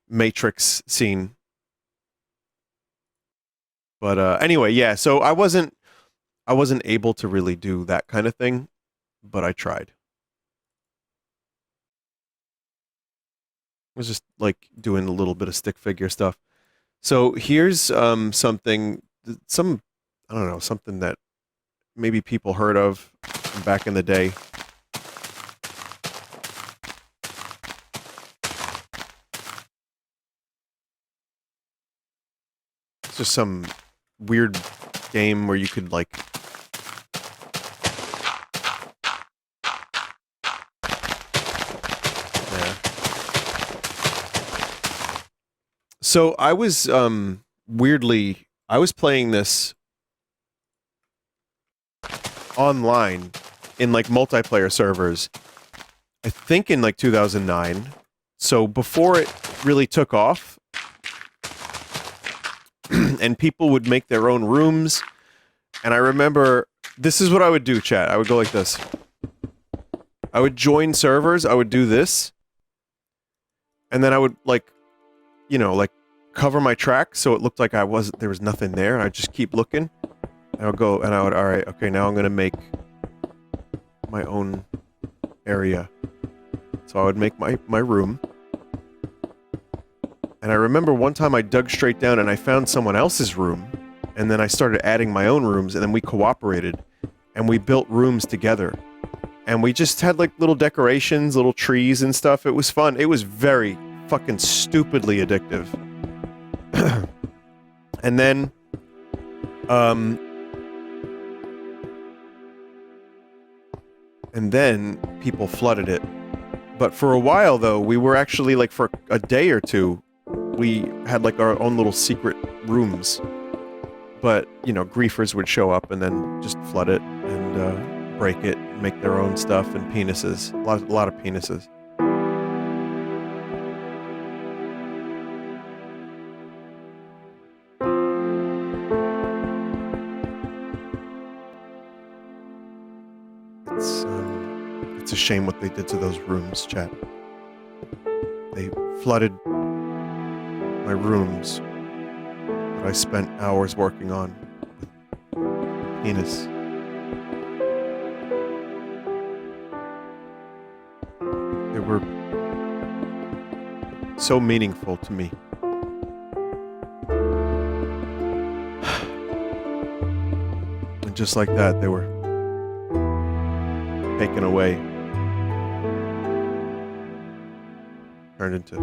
Matrix scene. But anyway, yeah. So I wasn't able to really do that kind of thing, but I tried. I was just like doing a little bit of stick figure stuff. So here's something, I don't know, something that maybe people heard of back in the day. It's just some weird game where you could like So I was weirdly I was playing this online in like multiplayer servers. I think in like 2009. So before it really took off and people would make their own rooms, and I remember this is what I would do, chat. I would go like this. I would join servers, I would do this, and then I would like, you know, like cover my track so it looked like there was nothing there, and I'd just keep looking. And I would go, and I would, alright, okay, now I'm gonna make my own area. So I would make my room. And I remember one time I dug straight down and I found someone else's room, and then I started adding my own rooms, and then we cooperated, and we built rooms together. And we just had like little decorations, little trees and stuff. It was fun. It was very fucking stupidly addictive. And then, people flooded it. But for a while, though, we were actually, like, for a day or two, we had, like, our own little secret rooms. But, you know, griefers would show up and then just flood it and, break it, make their own stuff, and penises. A lot of penises. It's a shame what they did to those rooms, chat. They flooded my rooms that I spent hours working on with penis. They were so meaningful to me. And just like that, they were taken away. Turned into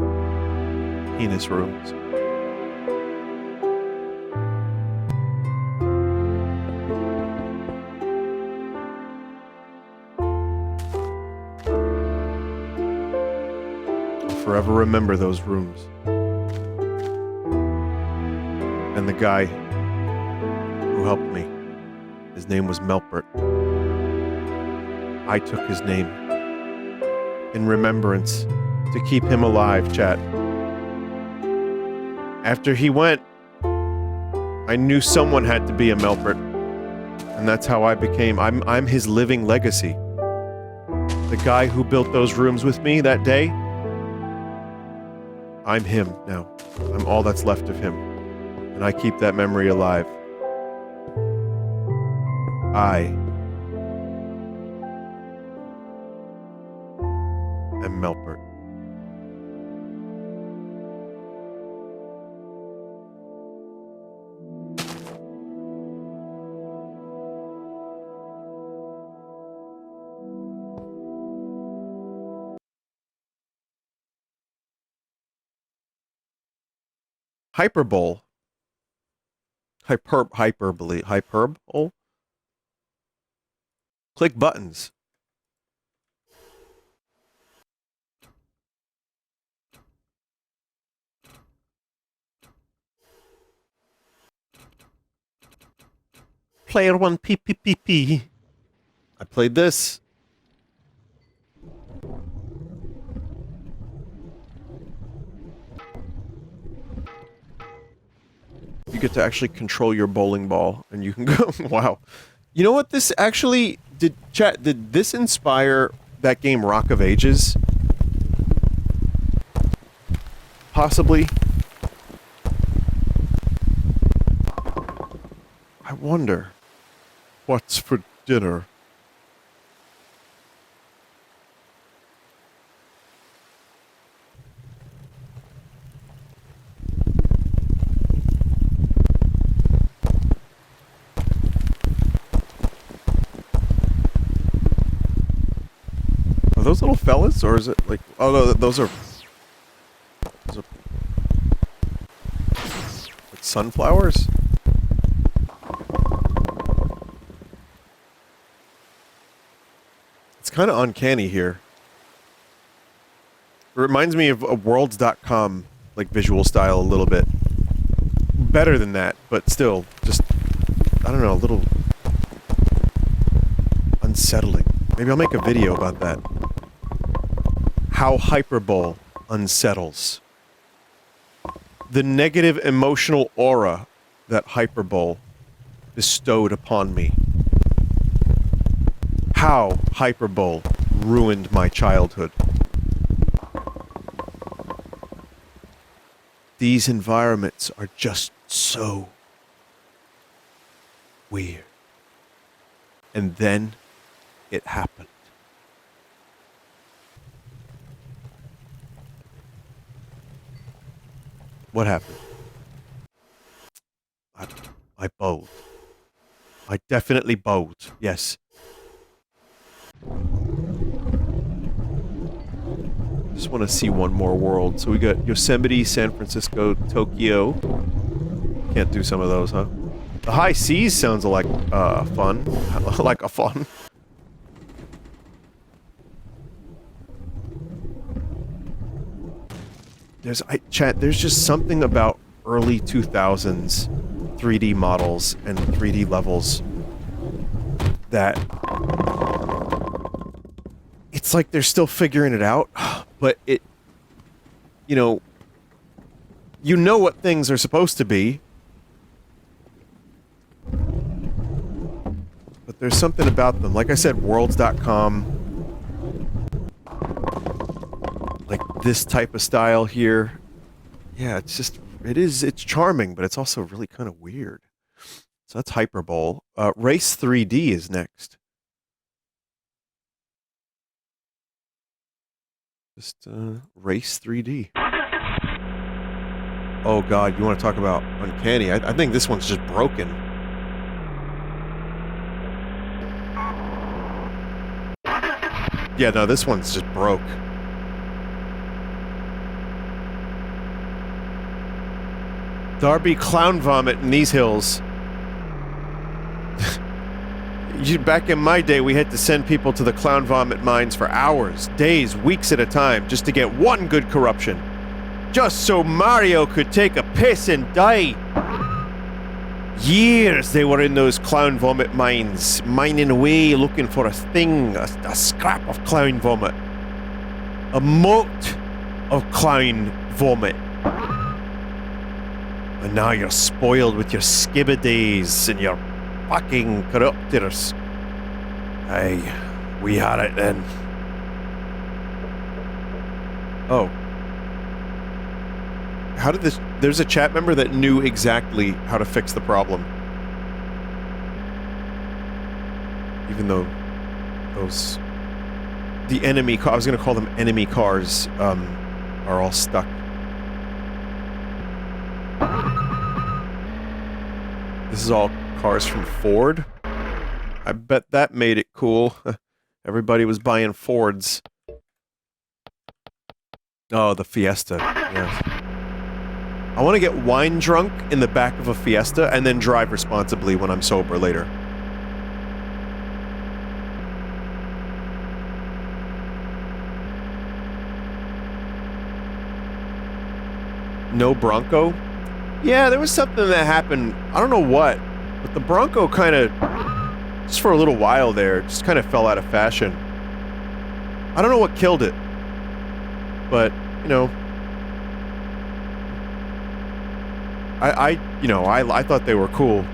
penis rooms. I'll forever remember those rooms. And the guy who helped me, his name was Melpert. I took his name in remembrance to keep him alive, chat. After he went, I knew someone had to be a Melpert, and that's how I became. I'm his living legacy. The guy who built those rooms with me that day, I'm him now. I'm all that's left of him, and I keep that memory alive. I am Melpert. Hyperbole. Hyperbole. Hyperbole? Click buttons. Player 1 PPPP. I played this. You get to actually control your bowling ball, and you can go, wow. You know what this actually, did this inspire that game Rock of Ages? Possibly. wonder what's for dinner. Are those little fellas, or is it like... Oh, no, those are like sunflowers? It's kind of uncanny here. It reminds me of a worlds.com like visual style a little bit. Better than that, but still just, I don't know, a little unsettling. Maybe I'll make a video about that. How hyperbole unsettles. The negative emotional aura that hyperbole bestowed upon me. How hyperbole ruined my childhood. These environments are just so weird. And then it happened. What happened? I bowled. I definitely bowled, yes. Just want to see one more world. So we got Yosemite, San Francisco, Tokyo. Can't do some of those, huh? The high seas sounds like fun. Like a fun. There's just something about early 2000s 3D models and 3D levels that it's like they're still figuring it out, but you know what things are supposed to be, but there's something about them. Like I said, worlds.com, like this type of style here. Yeah, it's charming, but it's also really kind of weird. So that's Hyperbole. Race 3D is next. Just Race 3D. Oh god, you want to talk about uncanny? I think this one's just broken. Yeah, no, this one's just broke. Darby clown vomit in these hills. Back in my day, we had to send people to the clown vomit mines for hours, days, weeks at a time, just to get one good corruption. Just so Mario could take a piss and die. Years they were in those clown vomit mines, mining away looking for a thing, a scrap of clown vomit. A mote of clown vomit. And now you're spoiled with your skibbidays and your fucking corruptors. Aye, we had it then. Oh. How did this... There's a chat member that knew exactly how to fix the problem. Even though those... The enemy... I was going to call them enemy cars, are all stuck. This is all cars from Ford. I bet that made it cool. Everybody was buying Fords. Oh, the Fiesta. Yes. I want to get wine drunk in the back of a Fiesta and then drive responsibly when I'm sober later. No Bronco? Yeah, there was something that happened. I don't know what, but the Bronco kind of, just for a little while there, just kind of fell out of fashion. I don't know what killed it, but, you know, I thought they were cool.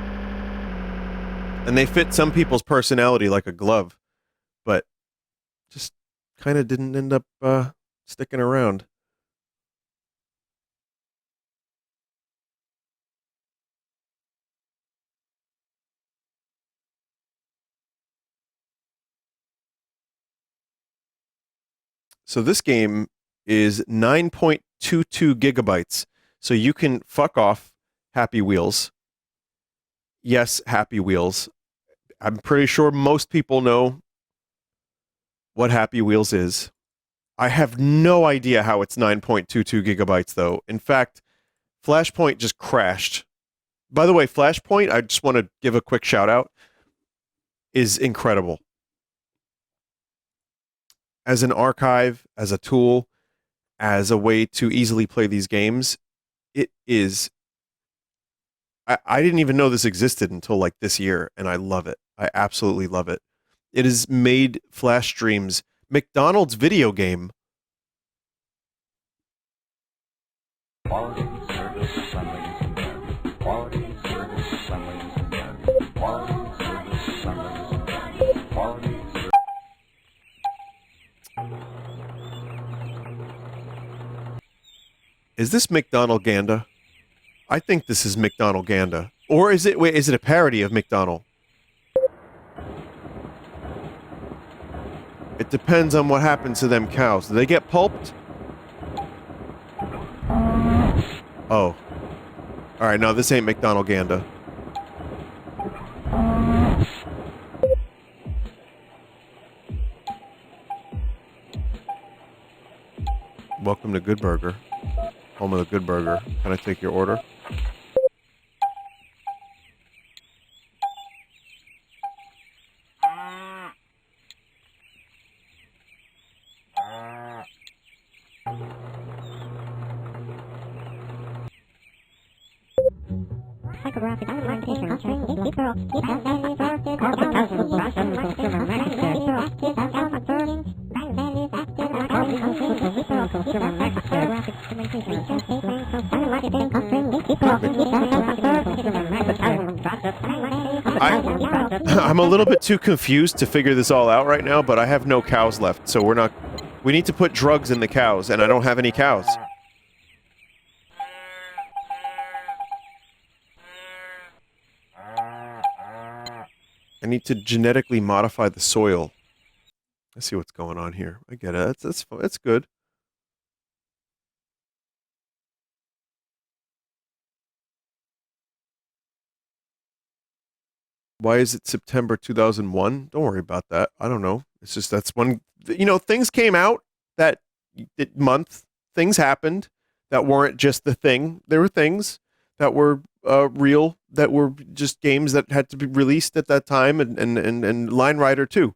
And they fit some people's personality like a glove, but just kind of didn't end up sticking around. So this game is 9.22 gigabytes. So you can fuck off Happy Wheels. Yes, Happy Wheels. I'm pretty sure most people know what Happy Wheels is. I have no idea how it's 9.22 gigabytes, though. In fact, Flashpoint just crashed. By the way, Flashpoint, I just want to give a quick shout out, is incredible. As an archive, as a tool, as a way to easily play these games, it is. I didn't even know this existed until like this year, and I love it. I absolutely love it. It has made Flash streams McDonald's video game. Quality service assemblies and done. Quality service assemblies and done. Quality service assemblies and done. Quality service. Is this McDonald Ganda? I think this is McDonald Ganda. Or is it, wait, is it a parody of McDonald? It depends on what happens to them cows. Do they get pulped? Oh. Alright, no, this ain't McDonald Ganda. Welcome to Good Burger. Home of the Good Burger. Can I take your order? I'm a little bit too confused to figure this all out right now, but I have no cows left, so we're not... We need to put drugs in the cows, and I don't have any cows. I need to genetically modify the soil. Let's see what's going on here. I get it. That's good. Why is it September 2001? Don't worry about that. I don't know. It's just that's when, you know, things came out that month. Things happened that weren't just the thing. There were things that were real, that were just games that had to be released at that time, and Line Rider too.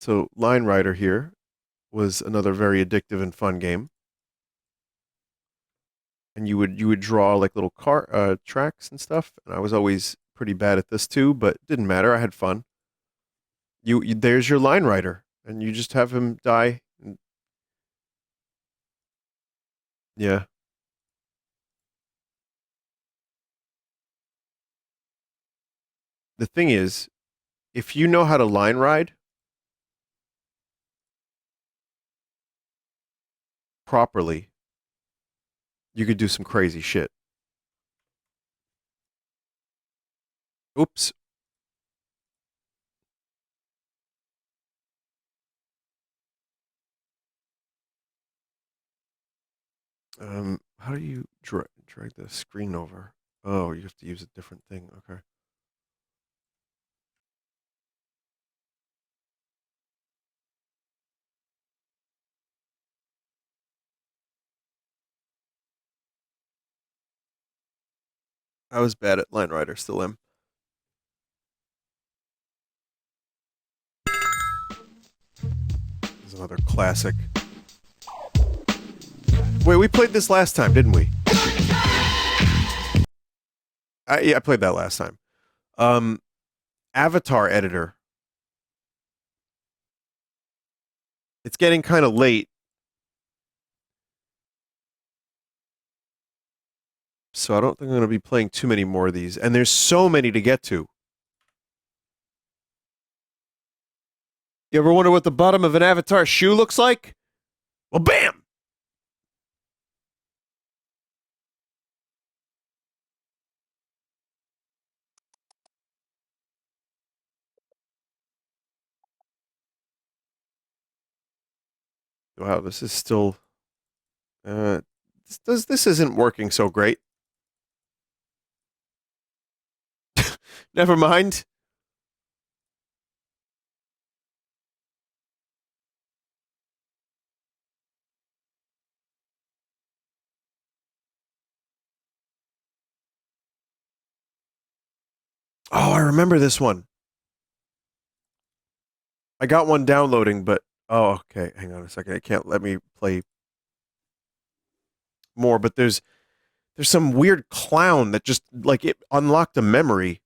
So Line Rider here was another very addictive and fun game. And you would draw like little car tracks and stuff, and I was always pretty bad at this too, but it didn't matter. I had fun. You there's your Line Rider, and you just have him die. Yeah. The thing is, if you know how to line ride properly, you could do some crazy shit. Oops. How do you drag the screen over? Oh, you have to use a different thing. Okay. I was bad at Line Rider, still am. This is another classic. Wait, we played this last time, didn't we? Yeah, I played that last time. Avatar editor. It's getting kind of late. So I don't think I'm going to be playing too many more of these. And there's so many to get to. You ever wonder what the bottom of an Avatar shoe looks like? Well, bam! Wow, this is still... this isn't working so great. Never mind. Oh, I remember this one. I got one downloading, but... Oh, okay. Hang on a second. It can't let me play more, but there's some weird clown that just, like, it unlocked a memory.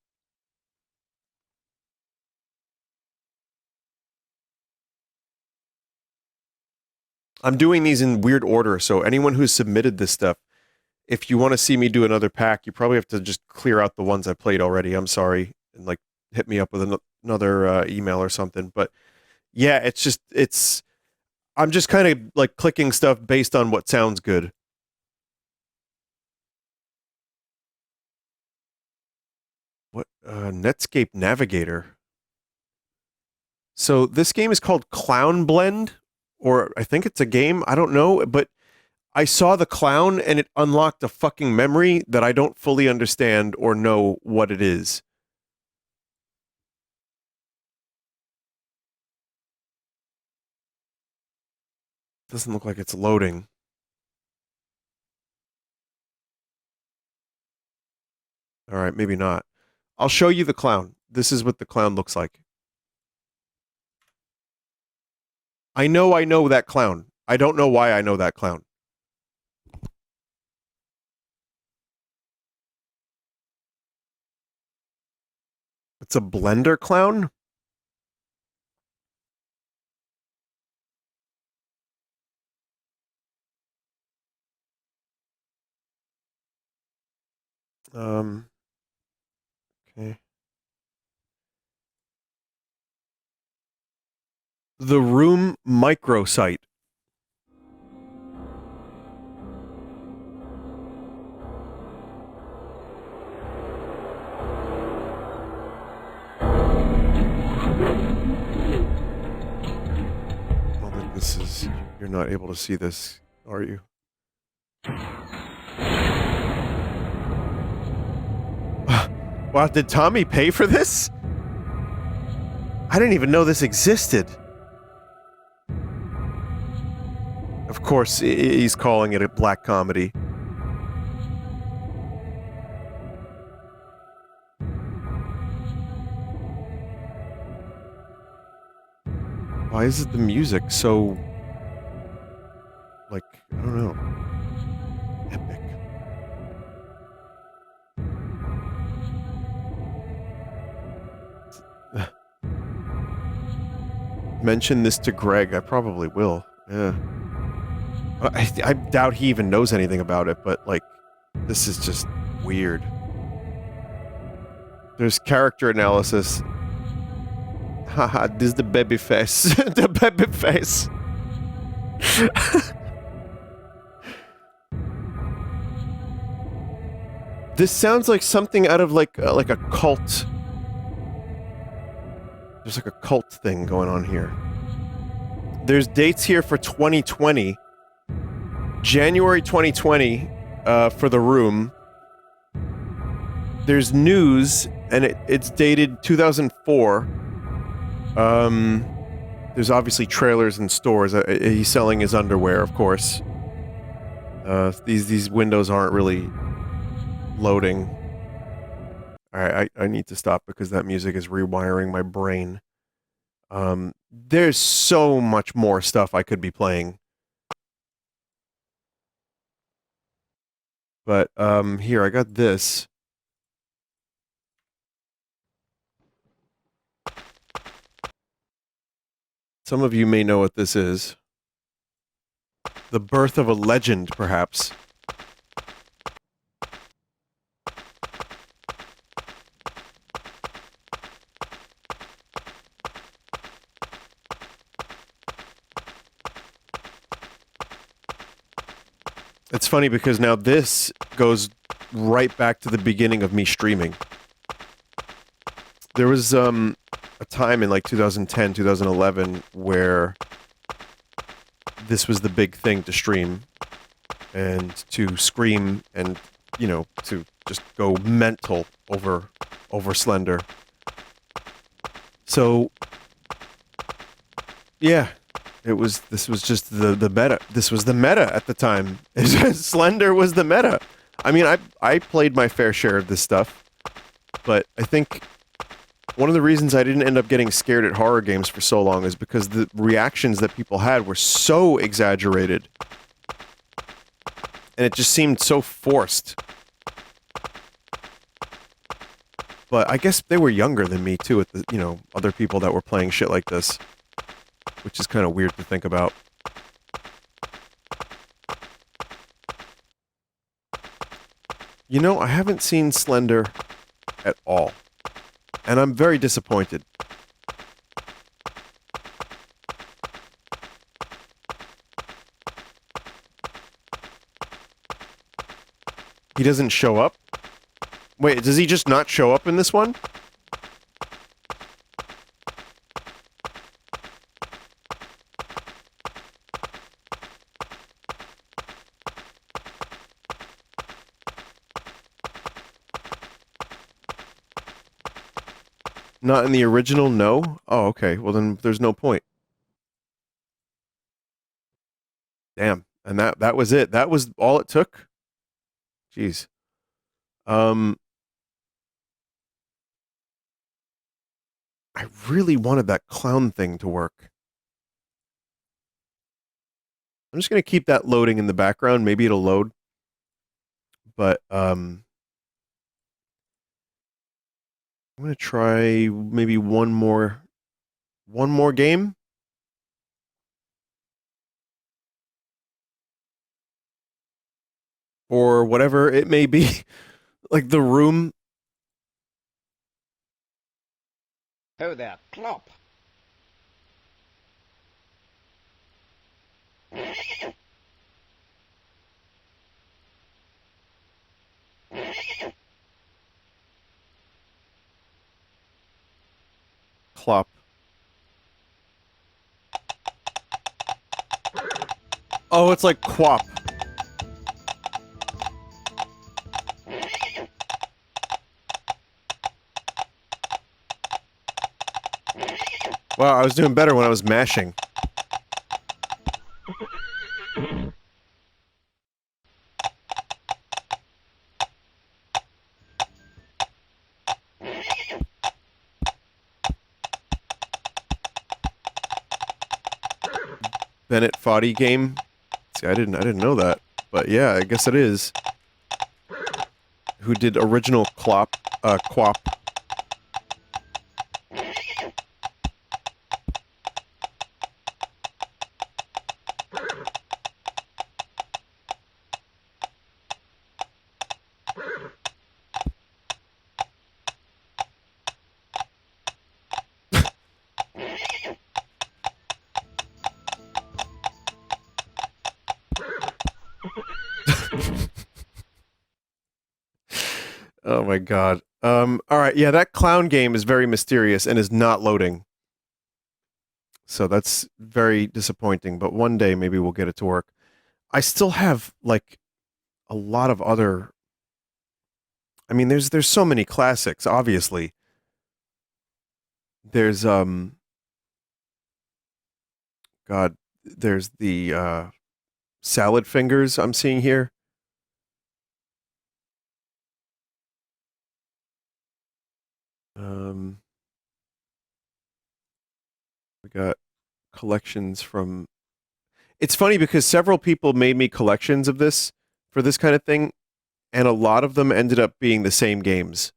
I'm doing these in weird order, so anyone who's submitted this stuff, if you want to see me do another pack, you probably have to just clear out the ones I played already. I'm sorry. And, like, hit me up with another email or something. But, yeah, I'm just kind of, like, clicking stuff based on what sounds good. What? Netscape Navigator. So this game is called Clown Blend, or I think it's a game. I don't know, but I saw the clown and it unlocked a fucking memory that I don't fully understand or know what it is. Doesn't look like it's loading. All right, maybe not. I'll show you the clown. This is what the clown looks like. I know that clown. I don't know why I know that clown. It's a Blender clown? Okay. The Room microsite. Well, then this is... You're not able to see this, are you? Wow, did Tommy pay for this? I didn't even know this existed. Of course, he's calling it a black comedy. Why is it the music so... like, I don't know. Epic. Mention this to Greg. I probably will. Yeah. I doubt he even knows anything about it, but, like, this is just weird. There's character analysis. Haha, this is the baby face. The baby face. This sounds like something out of, like a cult. There's like a cult thing going on here. There's dates here for 2020. January 2020 for The Room. There's news, and it's dated 2004. There's obviously trailers in stores. He's selling his underwear, of course. These windows aren't really loading. Alright, I need to stop because that music is rewiring my brain. There's so much more stuff I could be playing. But, here, I got this. Some of you may know what this is. The birth of a legend, perhaps. It's funny because now this goes right back to the beginning of me streaming. There was a time in like 2010, 2011 where this was the big thing to stream and to scream and, you know, to just go mental over Slender. So, yeah, this was just the meta. This was the meta at the time. Slender was the meta. I mean, I played my fair share of this stuff, but I think one of the reasons I didn't end up getting scared at horror games for so long is because the reactions that people had were so exaggerated. And it just seemed so forced. But I guess they were younger than me too, at the, you know, other people that were playing shit like this. Which is kind of weird to think about. You know, I haven't seen Slender at all. And I'm very disappointed. He doesn't show up? Wait, does he just not show up in this one? Not in the original, no? Oh, okay. Well, then there's no point. Damn. And that was it. That was all it took? Jeez. I really wanted that clown thing to work. I'm just going to keep that loading in the background. Maybe it'll load. But, I'm going to try maybe one more game. Or whatever it may be. Like The Room. Oh there, Clop. Clop. Oh, it's like quap. Wow, I was doing better when I was mashing. Bennett Foddy game. See, I didn't know that, but yeah, I guess it is. Who did original Quap? Oh my god. Alright, yeah, that clown game is very mysterious and is not loading. So that's very disappointing, but one day maybe we'll get it to work. I still have, like, a lot of other... I mean, there's so many classics, obviously. There's, God, there's the, Salad Fingers I'm seeing here. We got collections from... It's funny because several people made me collections of this for this kind of thing, and a lot of them ended up being the same games.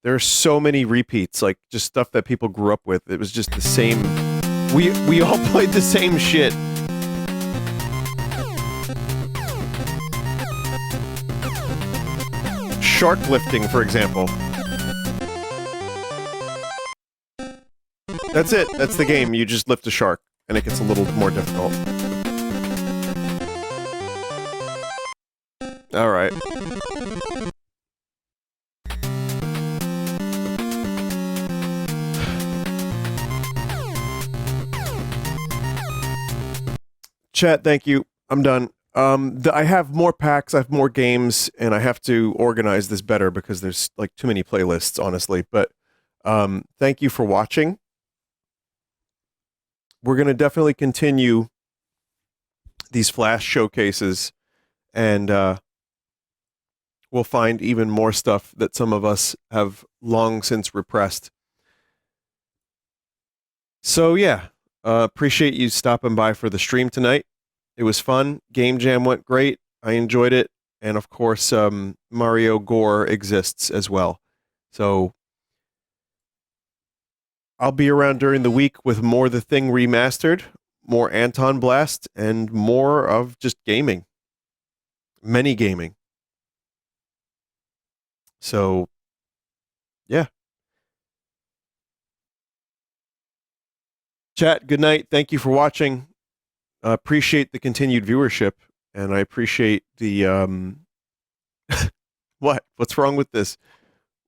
There are so many repeats, like just stuff that people grew up with. It was just the same. We all played the same shit. Shark lifting, for example. That's it. That's the game. You just lift a shark, and it gets a little more difficult. Alright. Chat, thank you. I'm done. I have more packs, I have more games, and I have to organize this better because there's like too many playlists, honestly. But thank you for watching. We're going to definitely continue these flash showcases, and we'll find even more stuff that some of us have long since repressed. So yeah, appreciate you stopping by for the stream tonight. It was fun. Game Jam went great. I enjoyed it. And of course, Mario Gore exists as well. So I'll be around during the week with more The Thing Remastered, more Anton Blast, and more of just gaming. Many gaming. So, yeah. Chat, good night. Thank you for watching. Appreciate the continued viewership, and I appreciate the what? What's wrong with this?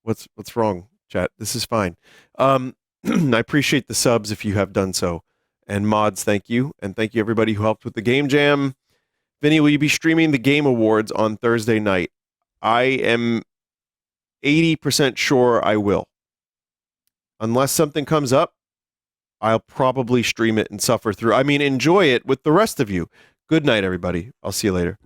What's wrong, chat? This is fine. I appreciate the subs if you have done so, and mods, thank you, and thank you everybody who helped with the game jam. Vinny, will you be streaming the Game Awards on Thursday night? I am 80% sure I will. Unless something comes up, I'll probably stream it and suffer through. I mean, enjoy it with the rest of you. Good night, everybody. I'll see you later.